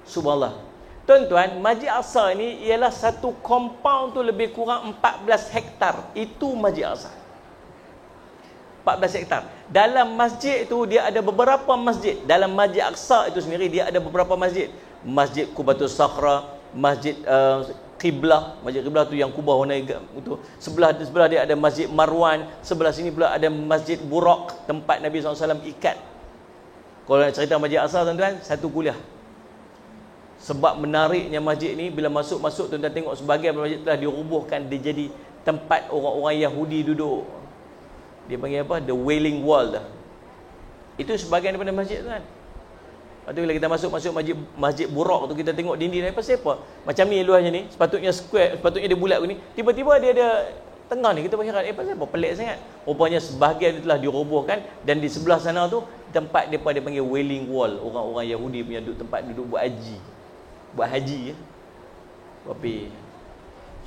Subhanallah. Tuan-tuan, Masjid Aqsa ni ialah satu compound tu lebih kurang 14 hektar. Itu Masjid Aqsa. 14 hektar. Dalam masjid tu dia ada beberapa masjid. Dalam Masjid Aqsa itu sendiri dia ada beberapa masjid. Masjid Qubatus Sakhra, Masjid Qiblah. Masjid Qiblah tu yang kubah warna itu. Sebelah dia ada Masjid Marwan. Sebelah sini pula ada Masjid Buraq, tempat Nabi SAW ikat. Kalau nak cerita Masjid Aqsa, tuan-tuan, satu kuliah. Sebab menariknya masjid ni, bila masuk tuan-tuan tengok sebahagian masjid telah dirubuhkan, dia jadi tempat orang-orang Yahudi duduk. Dia panggil apa? The Wailing Wall dah. Itu sebahagian daripada masjid tu kan. Lepas tu bila kita masuk masjid Buraq tu, kita tengok dinding ni, pasal apa? Macam ni luahnya ni, sepatutnya square, sepatutnya dia bulat ni, tiba-tiba dia ada tengah ni, kita berheran, pasal apa? Pelik sangat. Rupanya sebahagian dia telah dirobohkan, dan di sebelah sana tu tempat dia panggil Wailing Wall. Orang-orang Yahudi punya tempat duduk buat haji. Buat haji ya. Tapi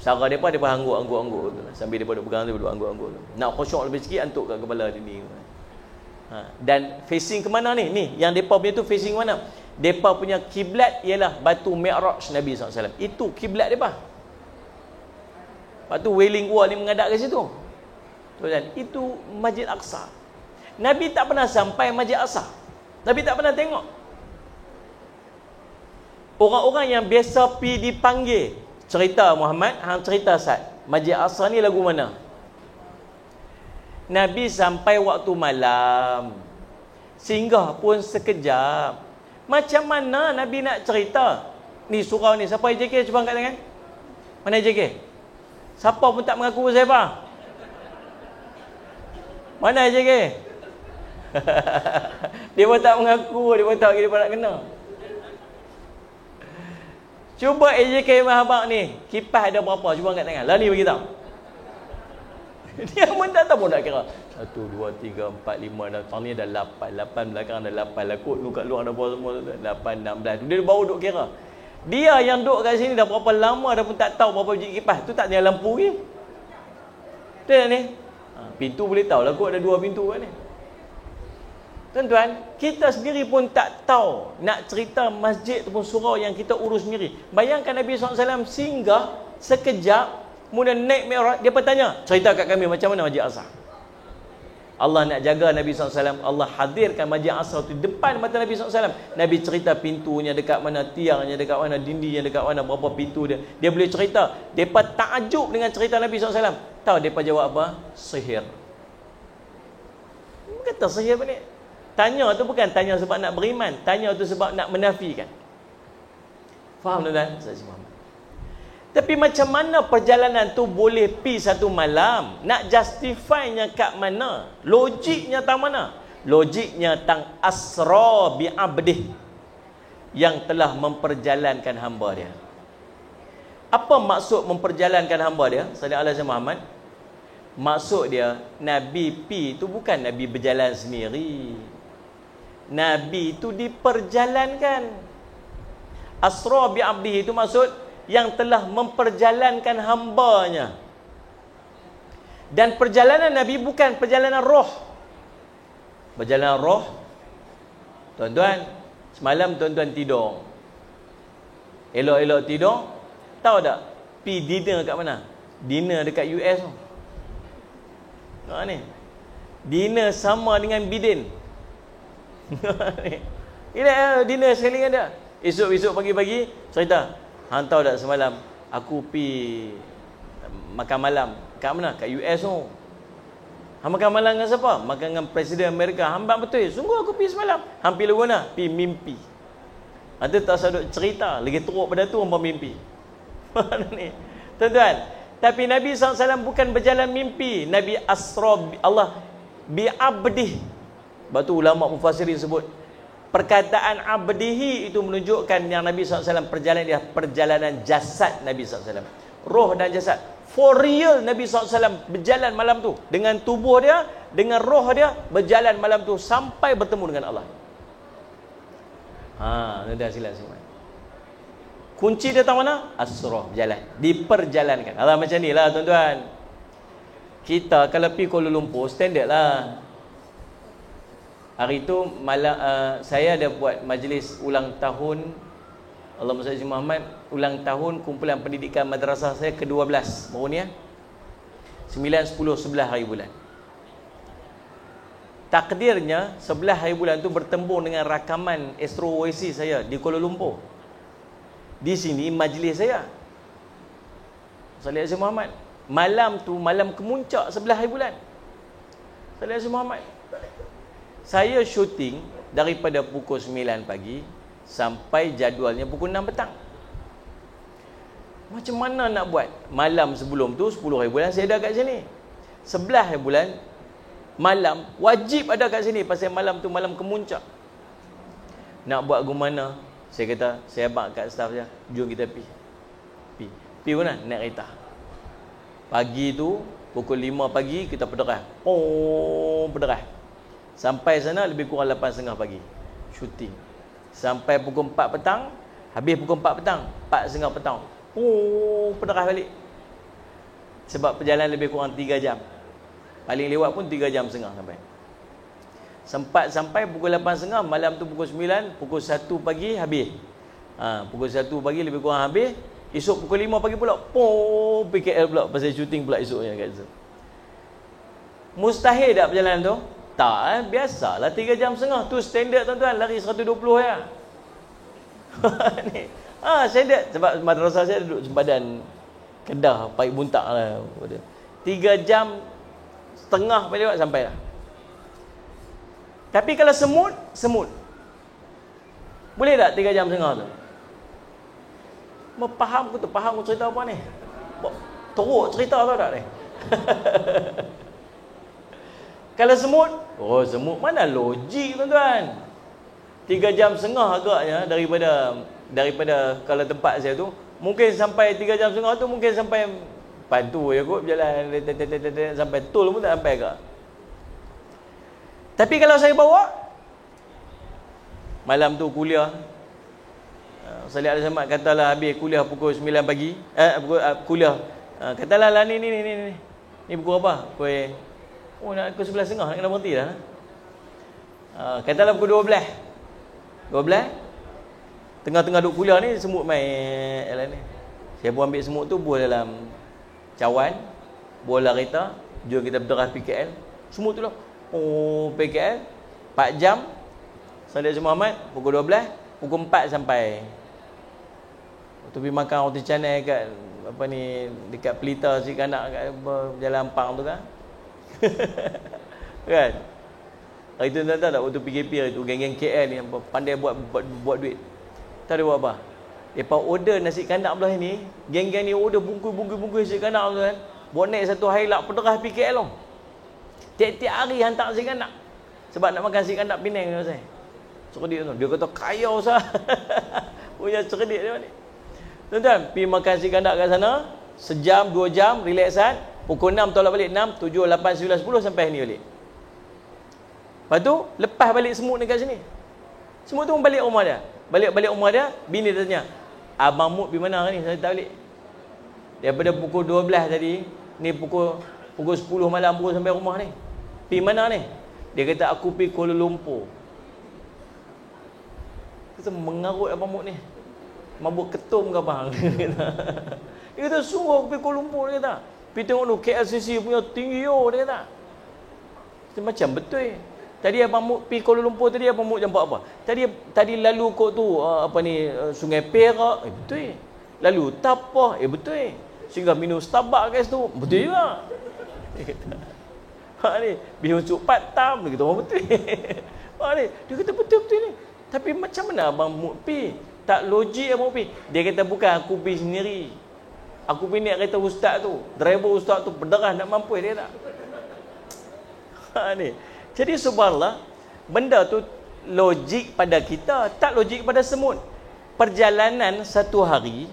cara depa angguk-angguk tu. Sambil depa duk pegang tu, duk angguk-angguk tu. Nak khusyuk lebih sikit, antuk kat kepala dinding. Dan facing ke mana ni? Ni yang depa punya tu facing mana? Depa punya kiblat ialah batu Mi'raj Nabi SAW. Itu kiblat depa. Lepas tu Wailing Wall ni menghadap ke situ. Tuan, itu Masjid Aqsa. Nabi tak pernah sampai Masjid Aqsa. Nabi tak pernah tengok. Orang-orang yang biasa pi dipanggil, cerita Muhammad, hang cerita Sat, Masjid Aqsa ni lagu mana? Nabi sampai waktu malam, singgah pun sekejap. Macam mana Nabi nak cerita? Ni surau ni, siapa JK? Cuba angkat tangan. Mana JK? Siapa pun tak mengaku siapa? Mana JK? Dia pun tak mengaku, dia pun tak nak kena. Cuba AJK Mahabak ni, kipas ada berapa? Cuba angkat tangan. Lali bagi tahu. Dia pun tak tahu pun nak kira. 1, 2, 3, 4, 5, dan tahun ni ada 8. 8 belakang ada 8 lah. Kot kat luar ada berapa semua. 8, 16. Dia baru duk kira. Dia yang duk kat sini dah berapa lama dah pun tak tahu berapa biji kipas. Tu tak nyala lampu ni. Betul ni? Pintu boleh tahu lah kot ada 2 pintu kat ni. Tuan-tuan, kita sendiri pun tak tahu nak cerita masjid ataupun surau yang kita urus sendiri. Bayangkan Nabi SAW singgah sekejap, kemudian naik Mi'raj, dia bertanya, cerita kat kami macam mana Masjid Aqsa. Allah nak jaga Nabi SAW, Allah hadirkan Masjid Aqsa itu depan mata Nabi SAW. Nabi cerita pintunya dekat mana, tiangnya dekat mana, dindingnya dekat mana, berapa pintu dia. Dia boleh cerita. Mereka takjub dengan cerita Nabi SAW. Tahu mereka jawab apa? Sihir. Kata sihir apa ni? Tanya tu bukan tanya sebab nak beriman, tanya tu sebab nak menafikan. Faham tuan-tuan? Tapi macam mana perjalanan tu boleh pi satu malam? Nak justify-nya kat mana? Logiknya tang mana? Logiknya tang asra bi abdih, yang telah memperjalankan hamba dia. Apa maksud memperjalankan hamba dia? Sallallahu alaihi Muhammad. Maksud dia, Nabi pi tu bukan Nabi berjalan sendiri. Nabi itu diperjalankan. Asra bi abdihi itu maksud yang telah memperjalankan hambanya. Dan perjalanan Nabi bukan perjalanan roh. Perjalanan roh, tuan-tuan, semalam tuan-tuan tidur, elok-elok tidur, tahu tak pi dinner kat mana? Dinner dekat US tu. Ni dinner sama dengan bidin. Ini dinner sekali kan dia. Esok-esok pagi-pagi cerita, hang tahu tak semalam aku pi makan malam kat mana? Kat US tu. Hang makan malam dengan siapa? Makan dengan Presiden Amerika. Hambak betul. Sungguh aku pi semalam. Hang pi lagu mana? Pi mimpi. Ada tak sadut cerita lagi teruk pada tu hang mimpi. Tuan-tuan, tapi Nabi SAW bukan berjalan mimpi. Nabi asra Allah bi abdih. Sebab tu ulama mufassirin sebut Perkataan abdihi itu menunjukkan yang Nabi SAW perjalanan dia perjalanan jasad Nabi SAW. Roh dan jasad. For real Nabi SAW berjalan malam tu. Dengan tubuh dia, dengan roh dia, berjalan malam tu sampai bertemu dengan Allah. Dah silap semua. Kunci dia tahu mana? Asrah, berjalan. Diperjalankan. Allah macam ni lah tuan-tuan. Kita kalau pergi Kuala Lumpur, standard lah. Hari tu malam saya ada buat majlis ulang tahun Allahumma salli Muhammad, ulang tahun kumpulan pendidikan madrasah saya ke-12 baru ni 9, 10, 11 hari bulan. Takdirnya 11 hari bulan tu bertembung dengan rakaman Astro Oasis saya di Kuala Lumpur. Di sini majlis saya. Salli alaihi Muhammad. Malam tu malam kemuncak 11 hari bulan. Salli alaihi Muhammad. Saya syuting daripada pukul 9 pagi sampai jadualnya pukul 6 petang. Macam mana nak buat? Malam sebelum tu 10 hari bulan saya ada kat sini. 11 hari bulan malam wajib ada kat sini pasal malam tu malam kemuncak. Nak buat gimana? Saya kata, saya abang kat staff dia, jom kita pergi. Pergi mana? Naik kereta. Pagi tu pukul 5 pagi kita pederah. Pederah. Sampai sana lebih kurang 8.30 pagi. Shooting. Sampai pukul 4 petang. Habis pukul 4 petang. 4.30 petang. Pederah balik. Sebab perjalanan lebih kurang 3 jam. Paling lewat pun 3 jam setengah sampai. Sempat sampai pukul 8.30. Malam tu pukul 9. Pukul 1 pagi habis. Pukul 1 pagi lebih kurang habis. Esok pukul 5 pagi pula. PKL pula. Pasal shooting pula esoknya kat situ. Mustahil tak perjalanan tu? Tak, biasalah 3 jam setengah. Tu standard tuan-tuan, lari 120 ya. Ni. Standard. Sebab madrasah saya duduk sempadan Kedah, Paik Buntak lah. 3 jam setengah lewat sampai lah. Tapi kalau semut. Boleh tak 3 jam setengah tu? Faham aku cerita apa ni? Teruk cerita tau tak ni? Kalau semut, semut mana logik tuan-tuan. 3 jam setengah agaknya daripada kalau tempat saya tu, mungkin sampai 3 jam setengah tu mungkin sampai pantu je kot berjalan sampai tol pun tak sampai agak. Tapi kalau saya bawa malam tu kuliah, Salih Al-Samad katalah habis kuliah pukul 9 pagi, kuliah katalah lah ni pukul apa? Nak pukul 11.30 nak kena berhenti dah. Katalah pukul 12. Tengah-tengah duduk kuliah ni semut main ni. Saya pun ambil semut tu buah dalam cawan, bola kereta, jom kita berderah PKL. Semut tu lah. PKL 4 jam. Salih Muhammad pukul 12, pukul 4 sampai. Tu pergi makan roti canai kat dekat Pelita si kanak kat Jalan Ampang tu kan. Kan? Hari tu tuan-tuan tak waktu PKP hari tu geng-geng KL ni pandai buat duit. Tak ada buat apa. Depa order nasi kandar belah ni, geng-geng ni order bungkus nasi kandar tu kan. Buat naik satu Hilux pederah PKL tau. Tiap-tiap hari hantar nasi kandar. Sebab nak makan nasi kandar Penang tu saya. Cerdik tu. Dia kata kaya usah. Punya cerdik dia ni. Tuan-tuan, pergi makan nasi kandar kat sana, sejam, 2 jam, relaxan. Pukul 6 tolak balik 6, 7, 8, 9, 10 sampai ni balik. Lepas tu lepas balik semut dekat sini. Semut tu pun balik rumah dia. Balik rumah dia, bini dia tanya, "Abang Mut pergi mana hari ni? Saya tak balik." Daripada pukul 12 tadi, ni pukul 10 malam baru sampai rumah ni. "Pergi mana ni?" Dia kata, "Aku pergi Kuala Lumpur." Kata, "Mengarut Abang Mut ni. Mabuk ketum ke apa?" Dia kata, "Sungguh aku pergi Kuala Lumpur," dia kata. Pergi tengok tu KLCC punya tinggi dia kata. Kita macam betul. Tadi Abang Mut pergi Kuala Lumpur tadi Abang Mut jumpa apa? Tadi lalu kot tu Sungai Perak. Betul. Lalu Tapah. Betul. Sehingga minum Starbucks kat situ. Betul juga. Dia kata. Ni bihun sup patam dia kata betul. Ni dia kata betul ni. Tapi macam mana Abang Mut pergi? Tak logik Abang Mut pergi. Dia kata bukan aku pergi sendiri. Aku pergi naik kereta ustaz tu. Driver ustaz tu berderah nak mampu dia tak. Ni. Jadi subhanallah, benda tu logik pada kita, tak logik pada semut. Perjalanan satu hari,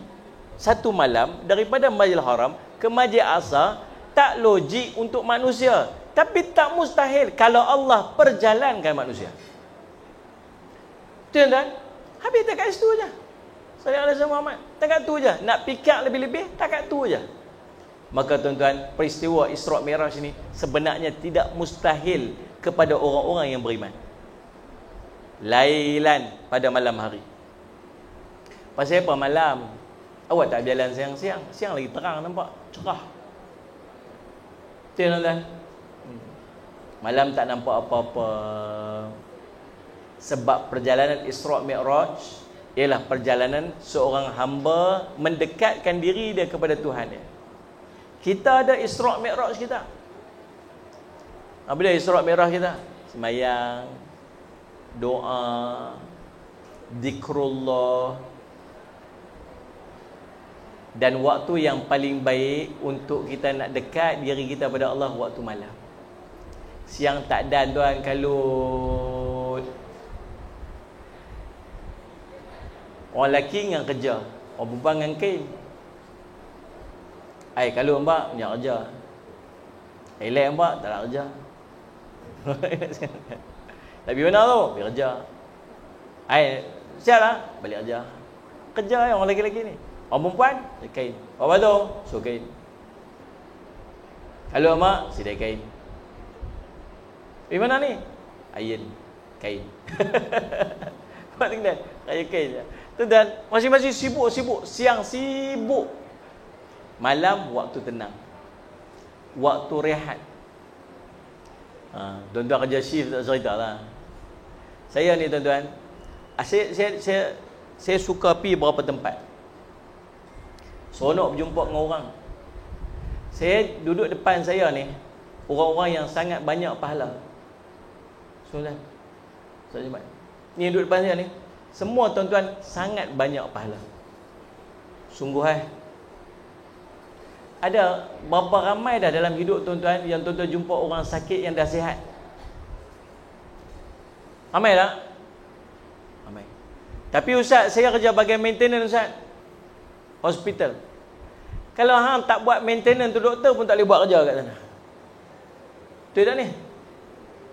satu malam daripada Masjidil Haram ke Masjid Aqsa tak logik untuk manusia, tapi tak mustahil kalau Allah perjalankan manusia. Tuan-tuan, habis tak kat situ je. Sallallahu alaihi Muhammad, tak kat tu je. Nak pikir lebih-lebih, tak kat tu je. Maka tuan-tuan, peristiwa Isra' Mi'raj ini sebenarnya tidak mustahil kepada orang-orang yang beriman. Lailan, pada malam hari. Pasal apa malam? Awak tak berjalan siang-siang. Siang lagi terang, nampak cerah. Tuan-tuan, malam tak nampak apa-apa. Sebab perjalanan Isra' Mi'raj ialah perjalanan seorang hamba mendekatkan diri dia kepada Tuhan dia. Kita ada Isra' Mi'raj kita. Apa dia Isra' Mi'raj kita? Sembahyang, doa, zikrullah. Dan waktu yang paling baik untuk kita nak dekat diri kita pada Allah waktu malam. Siang tak dan tuan, kalut. Orang lelaki dengan kerja, orang perempuan dengan kain. Kalau mbak punya kerja, elek mbak tak nak kerja. Tapi mana tu? Pergi kerja. Siap lah, balik kerja. Kerja orang lelaki-lelaki ni. Orang perempuan, kain. Apa tu? So kain. Kalau mak, sidai kain. Pergi mana ni? Ayin, kain. Mak tinggal, kaya kain je. Dan masing-masing sibuk-sibuk. Siang sibuk, malam waktu tenang, waktu rehat. Tuan-tuan kerja shift tak cerita lah. Saya ni tuan-tuan, saya suka pergi beberapa tempat. Seronok berjumpa dengan orang. Saya duduk depan saya ni orang-orang yang sangat banyak pahala. Tuan-tuan, ni duduk depan saya ni, semua tuan-tuan sangat banyak pahala. Sungguh ada berapa ramai dah dalam hidup tuan-tuan yang tuan-tuan jumpa orang sakit yang dah sihat? Ramai tak? Ramai. Tapi ustaz, saya kerja bagian maintenance ustaz, hospital. Kalau hang tak buat maintenance tu, doktor pun tak boleh buat kerja kat sana. Betul tak ni?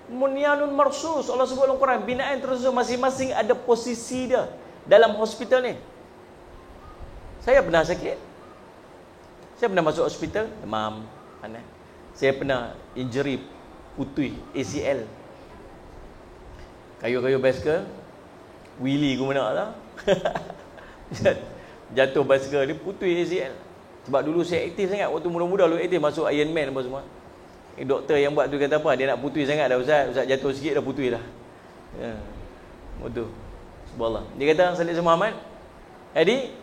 Munyanun marsus, Allah sebut dalam Quran, binaan terus, masing-masing ada posisi dia dalam hospital ni. Saya pernah sakit. Saya pernah masuk hospital, demam, panas. Saya pernah injury putih ACL. Kayu-kayu basikal, wheelie ke mana lah. Jatuh basikal ni putih ACL. Sebab dulu saya aktif sangat, waktu muda-muda dulu aktif, masuk Ironman apa semua. Doktor yang buat tu kata apa? Dia nak putih sangat dah ustaz. Ustaz jatuh sikit dah putih dah. Betul. Subhanallah. Dia kata Salih Muhammad, jadi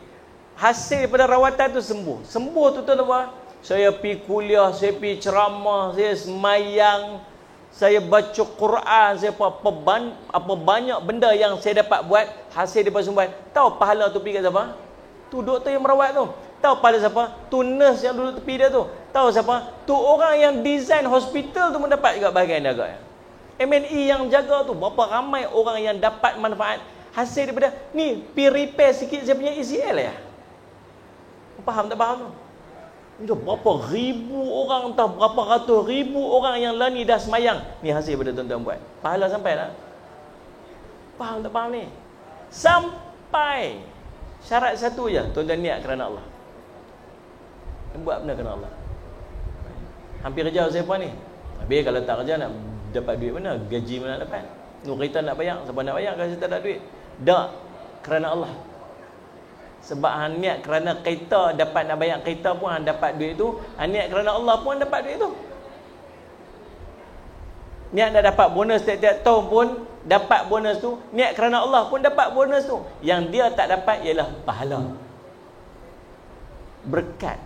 hasil daripada rawatan tu sembuh. Sembuh tu apa? Saya pergi kuliah, saya pergi ceramah, saya semayang, saya baca Quran, saya apa banyak benda yang saya dapat buat hasil daripada sumbangan. Tahu pahala tu pergi kat siapa? Tu doktor yang merawat tu. Tahu pahala siapa? Tu nurse yang duduk tepi dia tu. Tahu siapa? Tu orang yang design hospital tu mendapat juga bahagian dia agak. MNE yang jaga tu, berapa ramai orang yang dapat manfaat hasil daripada ni, pergi repair sikit saya punya ACL ya. Faham tak faham tu? Itu berapa ribu orang, entah berapa ratus ribu orang yang lani dah semayang. Ni hasil daripada tuan-tuan buat. Pahala sampai tak? Faham tak faham ni? Sampai. Syarat satu je, tuan-tuan niat kerana Allah. Buat benda kerana Allah. Hampir kerja saya apa ni? Habis kalau tak kerja nak dapat duit mana? Gaji mana nak dapat? Nurita nak bayar, siapa nak bayar kalau saya tak ada duit? Tak, kerana Allah. Sebab hang niat kerana kereta dapat nak bayar kereta pun hang dapat duit tu, hang niat kerana Allah pun dapat duit tu. Niat nak dapat bonus tiap-tiap tahun pun dapat bonus tu, niat kerana Allah pun dapat bonus tu. Yang dia tak dapat ialah pahala, berkat.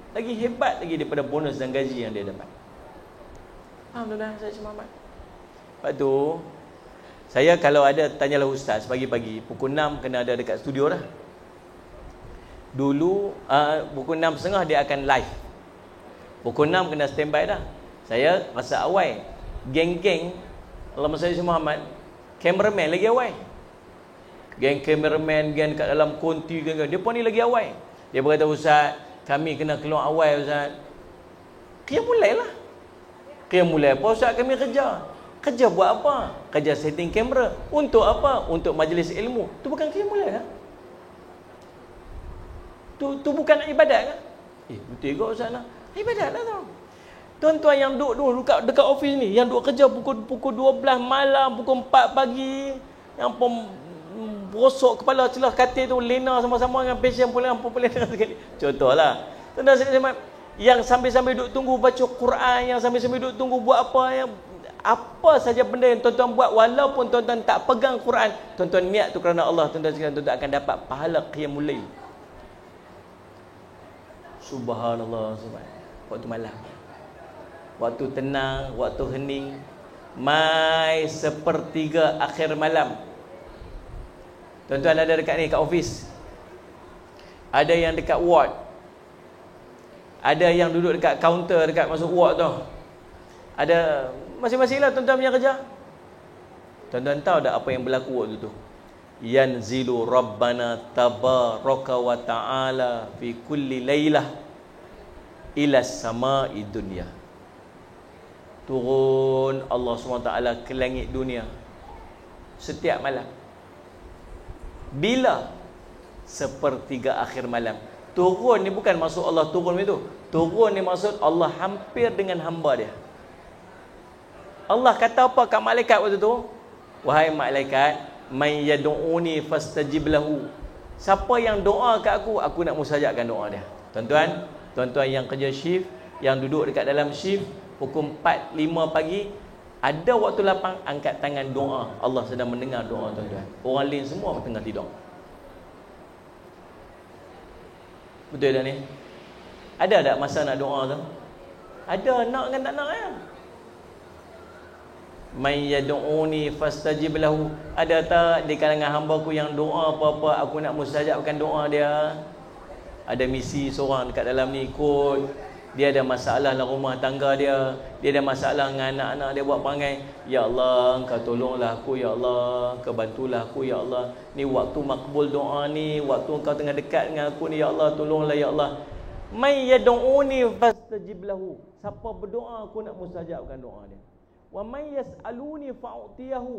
Lagi hebat lagi daripada bonus dan gaji yang dia dapat. Faham tuan-tuan? Saya cuma Muhammad. Lepas tu saya kalau ada tanyalah ustaz pagi-pagi pukul 6 kena ada dekat studio dah. Dulu pukul 6.30 dia akan live. Pukul 6 kena standby dah. Saya rasa awal geng-geng Allahumma salli Muhammad Cameraman lagi awal. Geng cameraman, geng kat dalam konti, geng dia pun ni lagi awal. Dia berkata, Ustaz, kami kena keluar awal Ustaz. Qiyam mulai lah. Qiyam mulai apa Ustaz, kami kerja. Kerja buat apa? Kerja setting kamera. Untuk apa? Untuk majlis ilmu. Tu bukan qiyam mulai kan? Tu bukan ibadat kan? Betul juga Ustaz lah. Ibadat lah tu. Tuan-tuan yang duduk dekat office ni, yang duduk kerja pukul 12 malam, pukul 4 pagi, yang berosok kepala celah katil tu, lena sama-sama dengan pasien pula sekali. Contohlah. Tuan-tuan yang sambil-sambil duduk tunggu baca Quran, yang sambil-sambil duduk tunggu buat apa, yang apa saja benda yang tuan-tuan buat, walaupun tuan-tuan tak pegang Quran, tuan-tuan niat tu kerana Allah, tuan-tuan akan dapat pahala qiyamul lail. Subhanallah. Waktu malam, waktu tenang, waktu hening, mai sepertiga akhir malam. Tuan-tuan ada dekat ni, kat office, ada yang dekat ward, ada yang duduk dekat kaunter dekat masuk ward tu, ada masing-masing lah tuan-tuan punya kerja. Tuan-tuan tahu tak apa yang berlaku waktu tu? Yanzilu Rabbana tabaraka wa ta'ala fi kulli laylah ila sama'i dunya. Turun Allah SWT ke langit dunia setiap malam. Bila? Sepertiga akhir malam. Turun ni bukan maksud Allah turun itu. Turun ni maksud Allah hampir dengan hamba dia. Allah kata apa kat malaikat waktu tu? Wahai malaikat, may yad'uni fastajib lahu. Siapa yang doa kat aku nak mustajabkan doa dia. Tuan-tuan yang kerja shift, yang duduk dekat dalam shift pukul 4, 5 pagi, ada waktu lapang, angkat tangan doa. Allah sedang mendengar doa tuan-tuan. Orang lain semua tengah tidur. Betul tak ni? Ada tak masa nak doa tu? Ada, nak kan tak nak ya? May yad'uni fastajib lahu. Ada tak di kalangan hamba-Ku yang doa apa-apa aku nak mustajabkan doa dia? Ada misi seorang dekat dalam ni ikut, dia ada masalah dalam rumah tangga dia ada masalah dengan anak-anak dia buat perangai, ya Allah Engkau tolonglah aku, ya Allah Engkau bantulah aku, ya Allah ni waktu makbul doa ni, waktu Engkau tengah dekat dengan aku ni, ya Allah tolonglah ya Allah. May yad'uni fastajib lahu. Siapa berdoa aku nak mustajabkan doa dia. Wa may yas'aluni fa'utiyahu.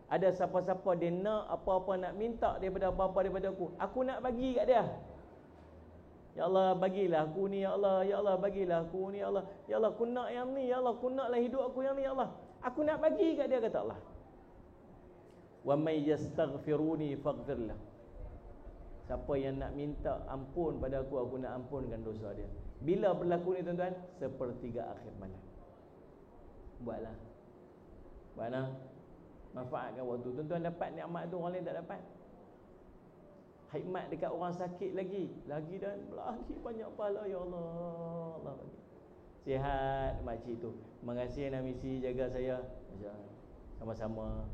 Ada siapa-siapa dia nak apa-apa, nak minta daripada apa-apa daripada aku nak bagi kat dia. Ya Allah bagilah aku ni, ya Allah, ya Allah bagilah aku ni, ya Allah, ya Allah aku nak yang ni, ya Allah aku naklah hidup aku yang ni, ya Allah aku nak bagi kat dia, kata Allah. Wa may yastaghfiruni faghfirlah. Siapa yang nak minta ampun pada aku nak ampunkan dosa dia. Bila berlaku ni tuan-tuan? Sepertiga akhir malam. Buatlah. Manfaatkan waktu. Tuan-tuan dapat nikmat tu, orang lain tak dapat. Hikmat dekat orang sakit lagi dan lagi banyak pahala, ya Allah. Allah bagi. Sihat makcik tu. Terima kasih nak misi jaga saya. Sama-sama.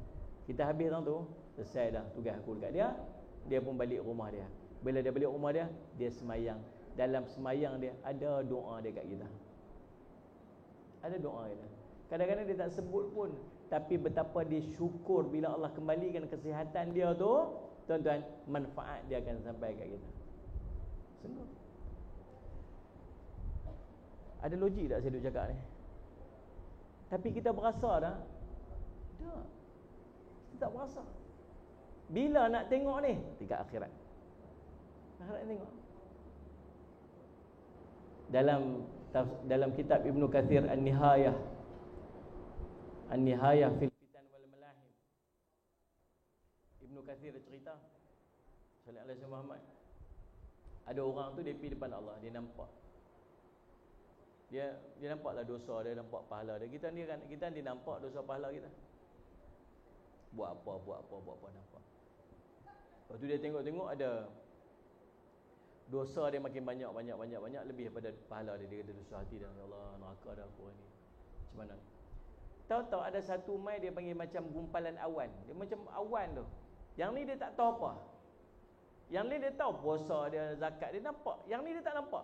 Kita habis orang tu, selesai dah tugas aku dekat dia. Dia pun balik rumah dia. Bila dia balik rumah dia, dia semayang. Dalam semayang dia ada doa dia kat kita. Ada doa kita. Kadang-kadang dia tak sebut pun, tapi betapa dia syukur bila Allah kembalikan kesihatan dia tu, tuan-tuan, manfaat dia akan sampai kat kita. Sungguh. Ada logik tak saya duk cakap ni? Tapi kita berasa dah? Tak. Kita tak berasa. Bila nak tengok ni? Tingkat akhirat. Akhirat tengok. Dalam kitab Ibnu Katsir An-Nihayah fil Fitan wal Malahim, Ibnu Katsir cerita, sallallahu alaihi Muhammad, ada orang tu dia pergi depan Allah, dia nampak. Dia nampaklah dosa dia, nampak pahala dia. Kita ni nampak dosa pahala kita. Buat apa nampak. Lepas tu dia tengok ada dosa dia makin banyak lebih daripada pahala dia. Dia kata dosa hati dah, ya Allah, neraka dah aku ni. Macam mana? Tahu-tahu ada satu mai dia panggil macam gumpalan awan. Dia macam awan tu. Yang ni dia tak tahu apa. Yang ni dia tahu puasa dia, zakat dia nampak. Yang ni dia tak nampak.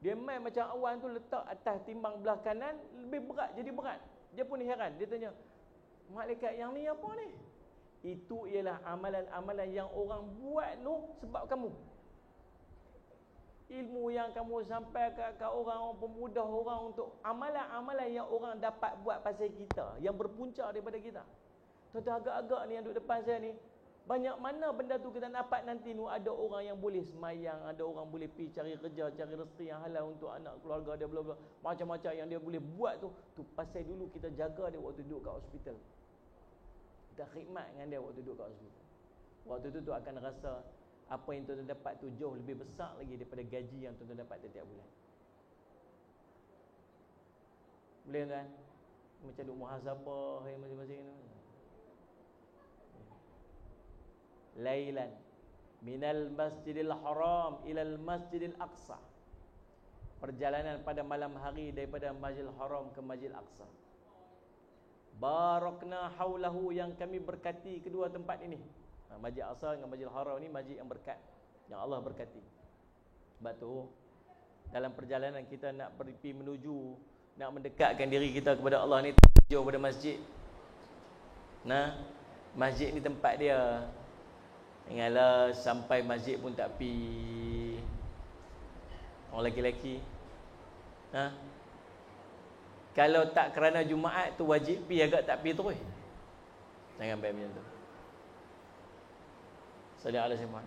Dia mai macam awan tu letak atas timbang belah kanan, lebih berat, jadi berat. Dia pun heran. Dia tanya, malaikat yang ni apa ni? Itu ialah amalan-amalan yang orang buat sebab kamu. Ilmu yang kamu sampai ke orang pemudah orang untuk amalan-amalan yang orang dapat buat pasal kita, yang berpunca daripada kita. Tuan-tuan, agak-agak ni yang duduk depan saya ni, banyak mana benda tu kita dapat nanti ada orang yang boleh semayang, ada orang boleh pergi cari kerja, cari rezeki yang halal untuk anak keluarga dia, bla-bla, macam-macam yang dia boleh buat tu pasal dulu kita jaga dia waktu duduk kat hospital. Kita khidmat dengan dia waktu duduk kat hospital. Waktu tu akan rasa apa yang tuan-tuan dapat tu jauh lebih besar lagi daripada gaji yang tuan-tuan dapat setiap bulan. Boleh kan? Macam duk muhasabah masing-masing ni. Lailan minal masjidil haram ilal masjidil aqsa. Perjalanan pada malam hari daripada Masjidil Haram ke Masjidil Aqsa. Barakna haulahu, yang kami berkati kedua tempat ini. Masjid Aqsa dengan Masjidil Haram ni masjid yang berkat, yang Allah berkati. Sebab tu dalam perjalanan kita nak pergi menuju, nak mendekatkan diri kita kepada Allah ni, jauh pada masjid. Nah, masjid ni tempat dia. Ingatlah sampai masjid pun tak pi orang lelaki-lelaki. Kalau tak kerana Jumaat tu wajib pi, agak tak pi terus. Jangan baik macam tu. Sallallahu alaihi wasallam.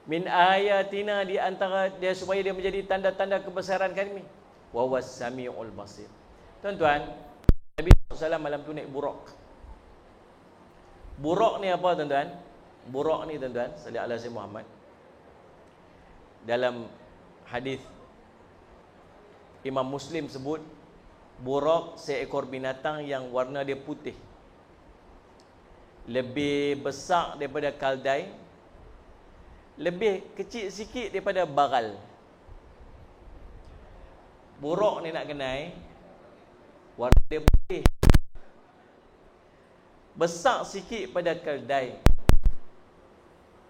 Min ayatina, di antara dia supaya dia menjadi tanda-tanda kebesaran kami. Wa was samiul basir. Tuan-tuan, Nabi SAW malam tu naik burak. Burak ni apa tuan-tuan? Burak ni tuan-tuan, sallallahu alaihi wasallam Muhammad, dalam hadis Imam Muslim sebut burak seekor binatang yang warna dia putih, lebih besar daripada kaldai, lebih kecil sikit daripada bagal. Burak ni nak kenal, warna dia putih, besar sikit pada kaldai,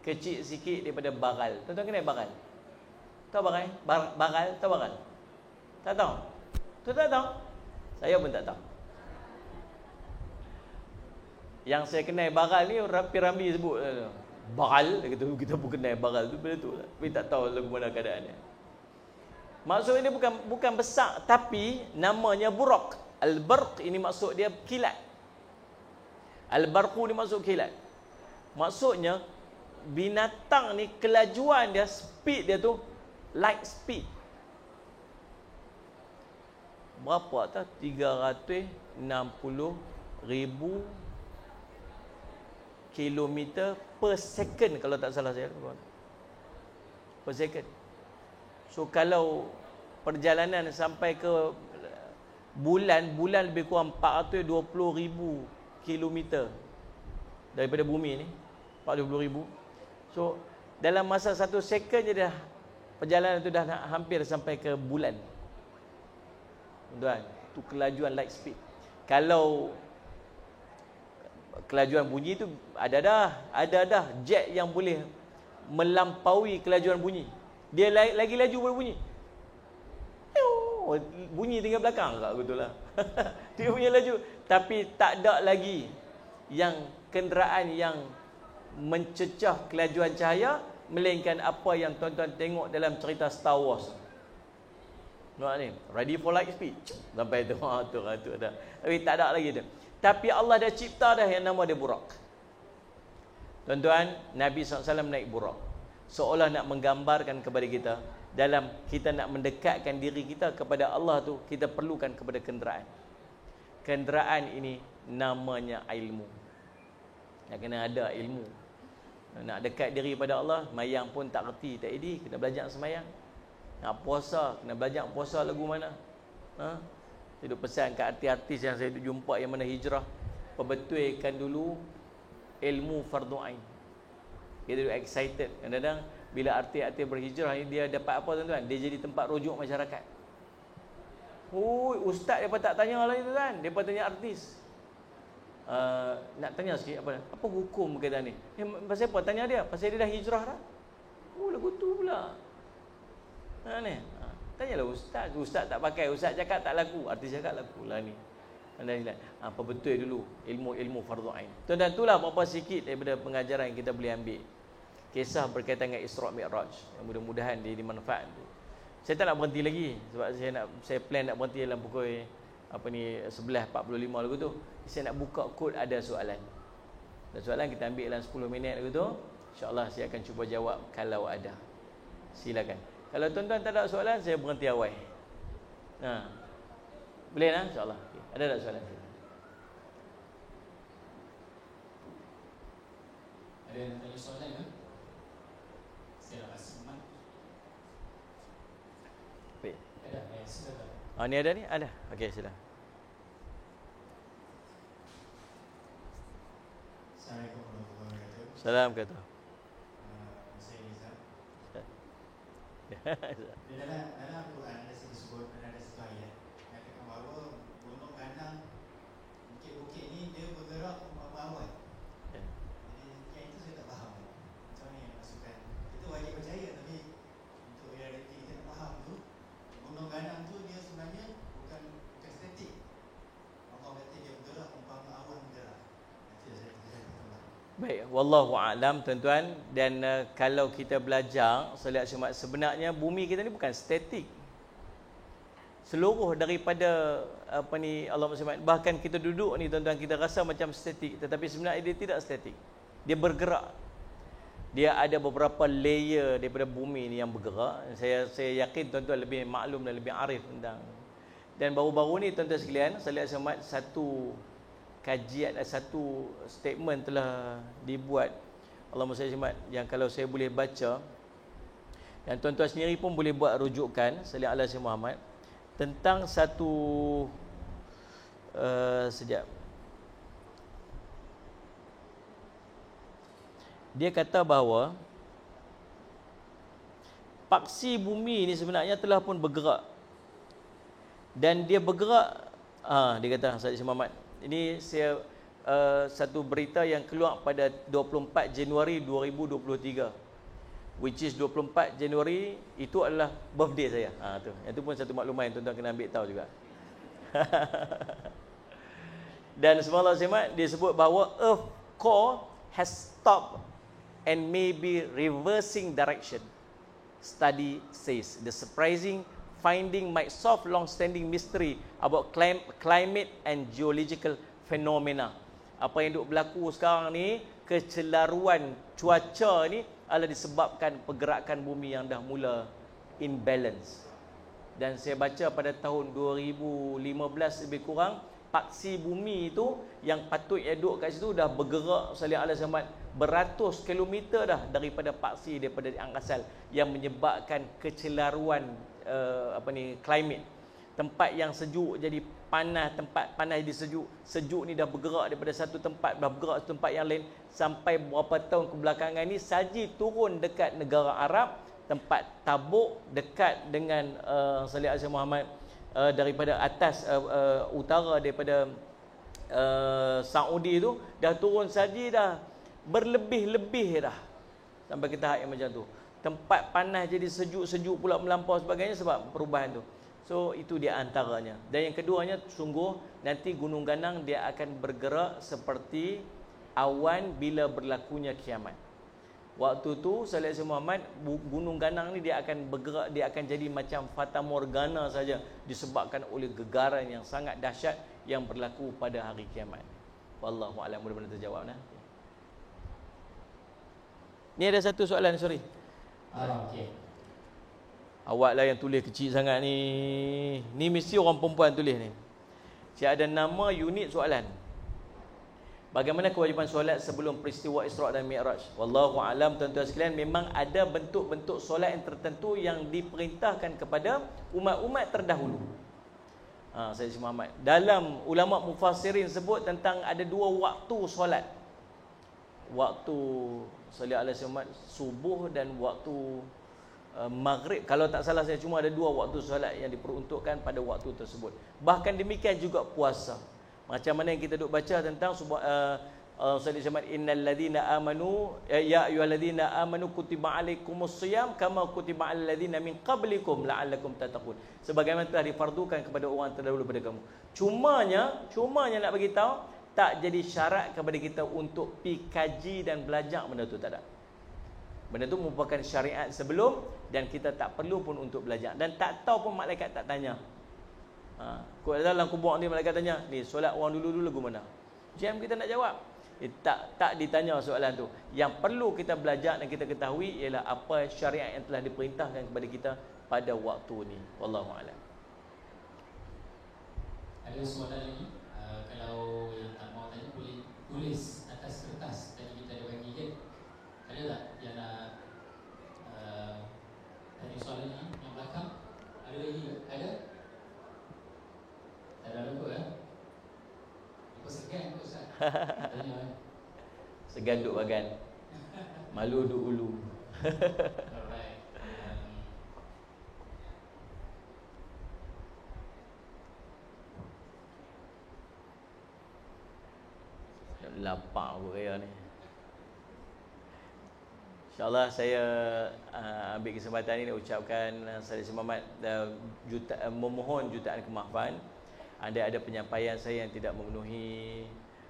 kecil sikit daripada bagal. Tuan-tuan kenal bagal? Tahu bagal? Bagal, tahu bagal? Tak tahu? Tuan-tuan tahu? Saya pun tak tahu. Yang saya kenal bagal ni Rambi sebut bagal, dia kata kita pun kenal bagal tu benda tu, tapi tak tahu lagu mana keadaannya. Maksudnya dia bukan besar, tapi namanya burak. Al-barq ini maksud dia kilat. Al-barqu ni maksud kilat. Maksudnya binatang ni kelajuan dia, speed dia tu light speed. Berapa tak? 360,000 kilometer per second kalau tak salah saya. Per second. So kalau perjalanan sampai ke bulan lebih kurang 420,000 kilometer daripada bumi ni, 420,000. So dalam masa 1 second je dah perjalanan tu dah hampir sampai ke bulan. Tuan, tu kelajuan light speed. Kalau kelajuan bunyi tu ada dah jet yang boleh melampaui kelajuan bunyi. Dia lagi laju berbunyi. Bunyi tinggal belakang tak, betul lah. Dia punya laju, tapi tak ada lagi yang kenderaan yang mencecah kelajuan cahaya, melainkan apa yang tuan-tuan tengok dalam cerita Star Wars. Nampak ni, ready for light speed, sampai tu ada. Tapi tak ada lagi tu. Tapi Allah dah cipta dah yang nama dia burak. Tuan-tuan, Nabi SAW naik burak, seolah nak menggambarkan kepada kita, dalam kita nak mendekatkan diri kita kepada Allah tu, kita perlukan kepada kenderaan. Kenderaan ini namanya ilmu. Nak kena ada ilmu. Nak dekat diri pada Allah, mayang pun tak reti, tak edih, kita belajar semayang. Nak puasa, kena belajar puasa lagu mana. Saya duk pesan kat artis-artis yang saya duk jumpa yang mana hijrah, perbetulkan dulu ilmu fardu ain. Dia duk excited. Kadang-kadang bila artis-artis berhijrah ni, dia dapat apa tuan-tuan? Dia jadi tempat rujuk masyarakat. Ustaz depa tak tanya lah tuan, depa tanya artis. Nak tanya sikit apa hukum berkaitan ni? Pasal apa? Tanya dia. Pasal dia dah hijrah dah. Lagu tu pula. Tanyalah ustaz. Ustaz tak pakai. Ustaz cakap tak laku. Artis cakap laku lah ni. Apa betul dulu ilmu fardu ain. Dan itulah apa sikit daripada pengajaran yang kita boleh ambil. Kisah berkaitan dengan Isra' Mi'raj. Mudah-mudahan dia dimanfaat. Saya tak nak berhenti lagi sebab saya plan nak berhenti dalam pukul 11.45 lagu tu. Saya nak buka kod ada soalan. Dan soalan kita ambil dalam 10 minit lagu tu. InsyaAllah saya akan cuba jawab kalau ada. Silakan. Kalau tuan-tuan tak ada soalan, saya berhenti awal. Boleh lah insyaAllah. Okay. Ada tak soalan? Ada yang tanya soalan ke? Saya nak rasa mat. Baik. Ada? Silakan. Ni ada ni? Ada. Okey, silakan. Assalamualaikum warahmatullahi wabarakatuh. Salam kata. Saya Rizal. Di dalam Quran ada disebut, ada satu ayat yang kata bahawa gunung ganang, bukit-bukit ni dia bergerak awal. Jadi yang itu saya tak faham. Macam mana yang masukkan? Itu wajib percaya, tapi untuk realiti kita nak faham tu, gunung ganang tu dia sebenarnya bukan statik. Allah kata dia bergerak umpama awan bergerak. Itu saya Baik, wallahu a'lam tuan-tuan. Dan kalau kita belajar solat Jumaat, sebenarnya bumi kita ni bukan statik. Seluruh daripada Allah SWT, bahkan kita duduk ni tuan-tuan, kita rasa macam statik, tetapi sebenarnya dia tidak statik. Dia bergerak. Dia ada beberapa layer daripada bumi ni yang bergerak. Saya yakin tuan-tuan lebih maklum dan lebih arif tentang. Dan baru-baru ni tuan-tuan sekalian, solat Jumaat satu kajian, satu statement telah dibuat Allahumma salli Jumaat, yang kalau saya boleh baca, dan tuan-tuan sendiri pun boleh buat rujukan salli ala Sayyidina Muhammad, tentang satu sekejap. Dia kata bahawa paksi bumi ini sebenarnya telah pun bergerak, dan dia bergerak, dia kata salli Sayyidina Muhammad. Ini saya satu berita yang keluar pada 24 Januari 2023, which is 24 Januari itu adalah birthday saya. Tu. Itu pun satu maklumat yang tuan-tuan kena ambil tahu juga. Dan semalam dia sebut bahawa Earth core has stopped and may be reversing direction. Study says the surprising finding might solve long-standing mystery about climate and geological phenomena. Apa yang duk berlaku sekarang ni, kecelaruan cuaca ni adalah disebabkan pergerakan bumi yang dah mula imbalance. Dan saya baca pada tahun 2015 lebih kurang, paksi bumi itu yang patutnya duduk kat situ dah bergerak salih ala Muhammad beratus kilometer dah daripada paksi, daripada angkasa, yang menyebabkan kecelaruan climate. Tempat yang sejuk jadi panas, tempat panas jadi sejuk. Sejuk ni dah bergerak daripada satu tempat, dah bergerak satu tempat yang lain. Sampai beberapa tahun kebelakangan ni saji turun dekat negara Arab, tempat Tabuk dekat dengan salih ala Muhammad, daripada atas utara daripada Saudi tu dah turun saji dah berlebih-lebih dah sampai ke tahap yang macam tu. Tempat panas jadi sejuk-sejuk pula melampau sebagainya sebab perubahan tu. So itu dia antaranya. Dan yang keduanya, sungguh nanti gunung ganang dia akan bergerak seperti awan bila berlakunya kiamat. Waktu tu salih Muhammad, gunung ganang ni dia akan bergerak, dia akan jadi macam fata morgana saja, disebabkan oleh gegaran yang sangat dahsyat yang berlaku pada hari kiamat. Wallahu a'lam. Mudah-mudahan terjawab nah. Ni ada satu soalan, sorry. Okey. Awak lah yang tulis kecil sangat ni. Ni mesti orang perempuan tulis ni. Saya ada nama unit soalan. Bagaimana kewajipan solat sebelum peristiwa Isra' dan Mi'raj? Wallahu a'lam tuan-tuan sekalian, memang ada bentuk-bentuk solat yang tertentu yang diperintahkan kepada umat-umat terdahulu. Sayyid Muhammad. Dalam ulama mufassirin sebut tentang ada dua waktu solat. Waktu salat ala Muhammad subuh dan waktu maghrib. Kalau tak salah saya, cuma ada dua waktu solat yang diperuntukkan pada waktu tersebut. Bahkan demikian juga puasa. Macam mana yang kita duk baca tentang Sayyidina Muhammad innal ladzina amanu ya ayyuhalladzina amanu kutiba alaikumus shiyam kama kutiba alal ladzina min qablikum la'allakum tattaqun. Sebagaimana telah difardukan kepada orang terdahulu pada kamu. Cumanya nak bagi tahu tak jadi syarat kepada kita untuk pi kaji dan belajar benda tu, tak ada. Benda tu merupakan syariat sebelum dan kita tak perlu pun untuk belajar dan tak tahu pun malaikat tak tanya. Dalam kubur ni malaikat tanya, ni solat orang dulu lagu mana? Jam kita nak jawab. Tak ditanya soalan tu. Yang perlu kita belajar dan kita ketahui ialah apa syariat yang telah diperintahkan kepada kita pada waktu ni. Wallahu a'lam. Ada soalan lagi? Kalau yang tak mau tanya boleh tulis atas kertas. Tadi kita ada bagi kan? Ada tak yang nak tanya soalan ni? Yang belakang? Ada lagi ke? Ada? Tak ada lupa ya? Lupa segan ke Ustaz? Tanya kan? Segan duk bagan. Malu duk ulu. Alright. Lapar aku raya ni. InsyaAllah saya ambil kesempatan ini ucapkan Sayyidina Muhammad memohon jutaan kemaafan. Anda ada penyampaian saya yang tidak memenuhi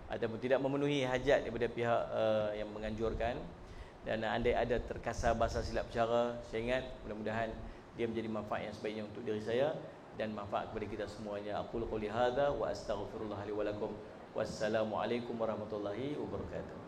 ataupun tidak memenuhi hajat daripada pihak yang menganjurkan, dan anda ada terkasar bahasa silap bicara, saya ingat mudah-mudahan dia menjadi manfaat yang sebaiknya untuk diri saya dan manfaat kepada kita semuanya. Aqulu qouli hadza wa astaghfirullah li wa lakum. Wassalamualaikum warahmatullahi wabarakatuh.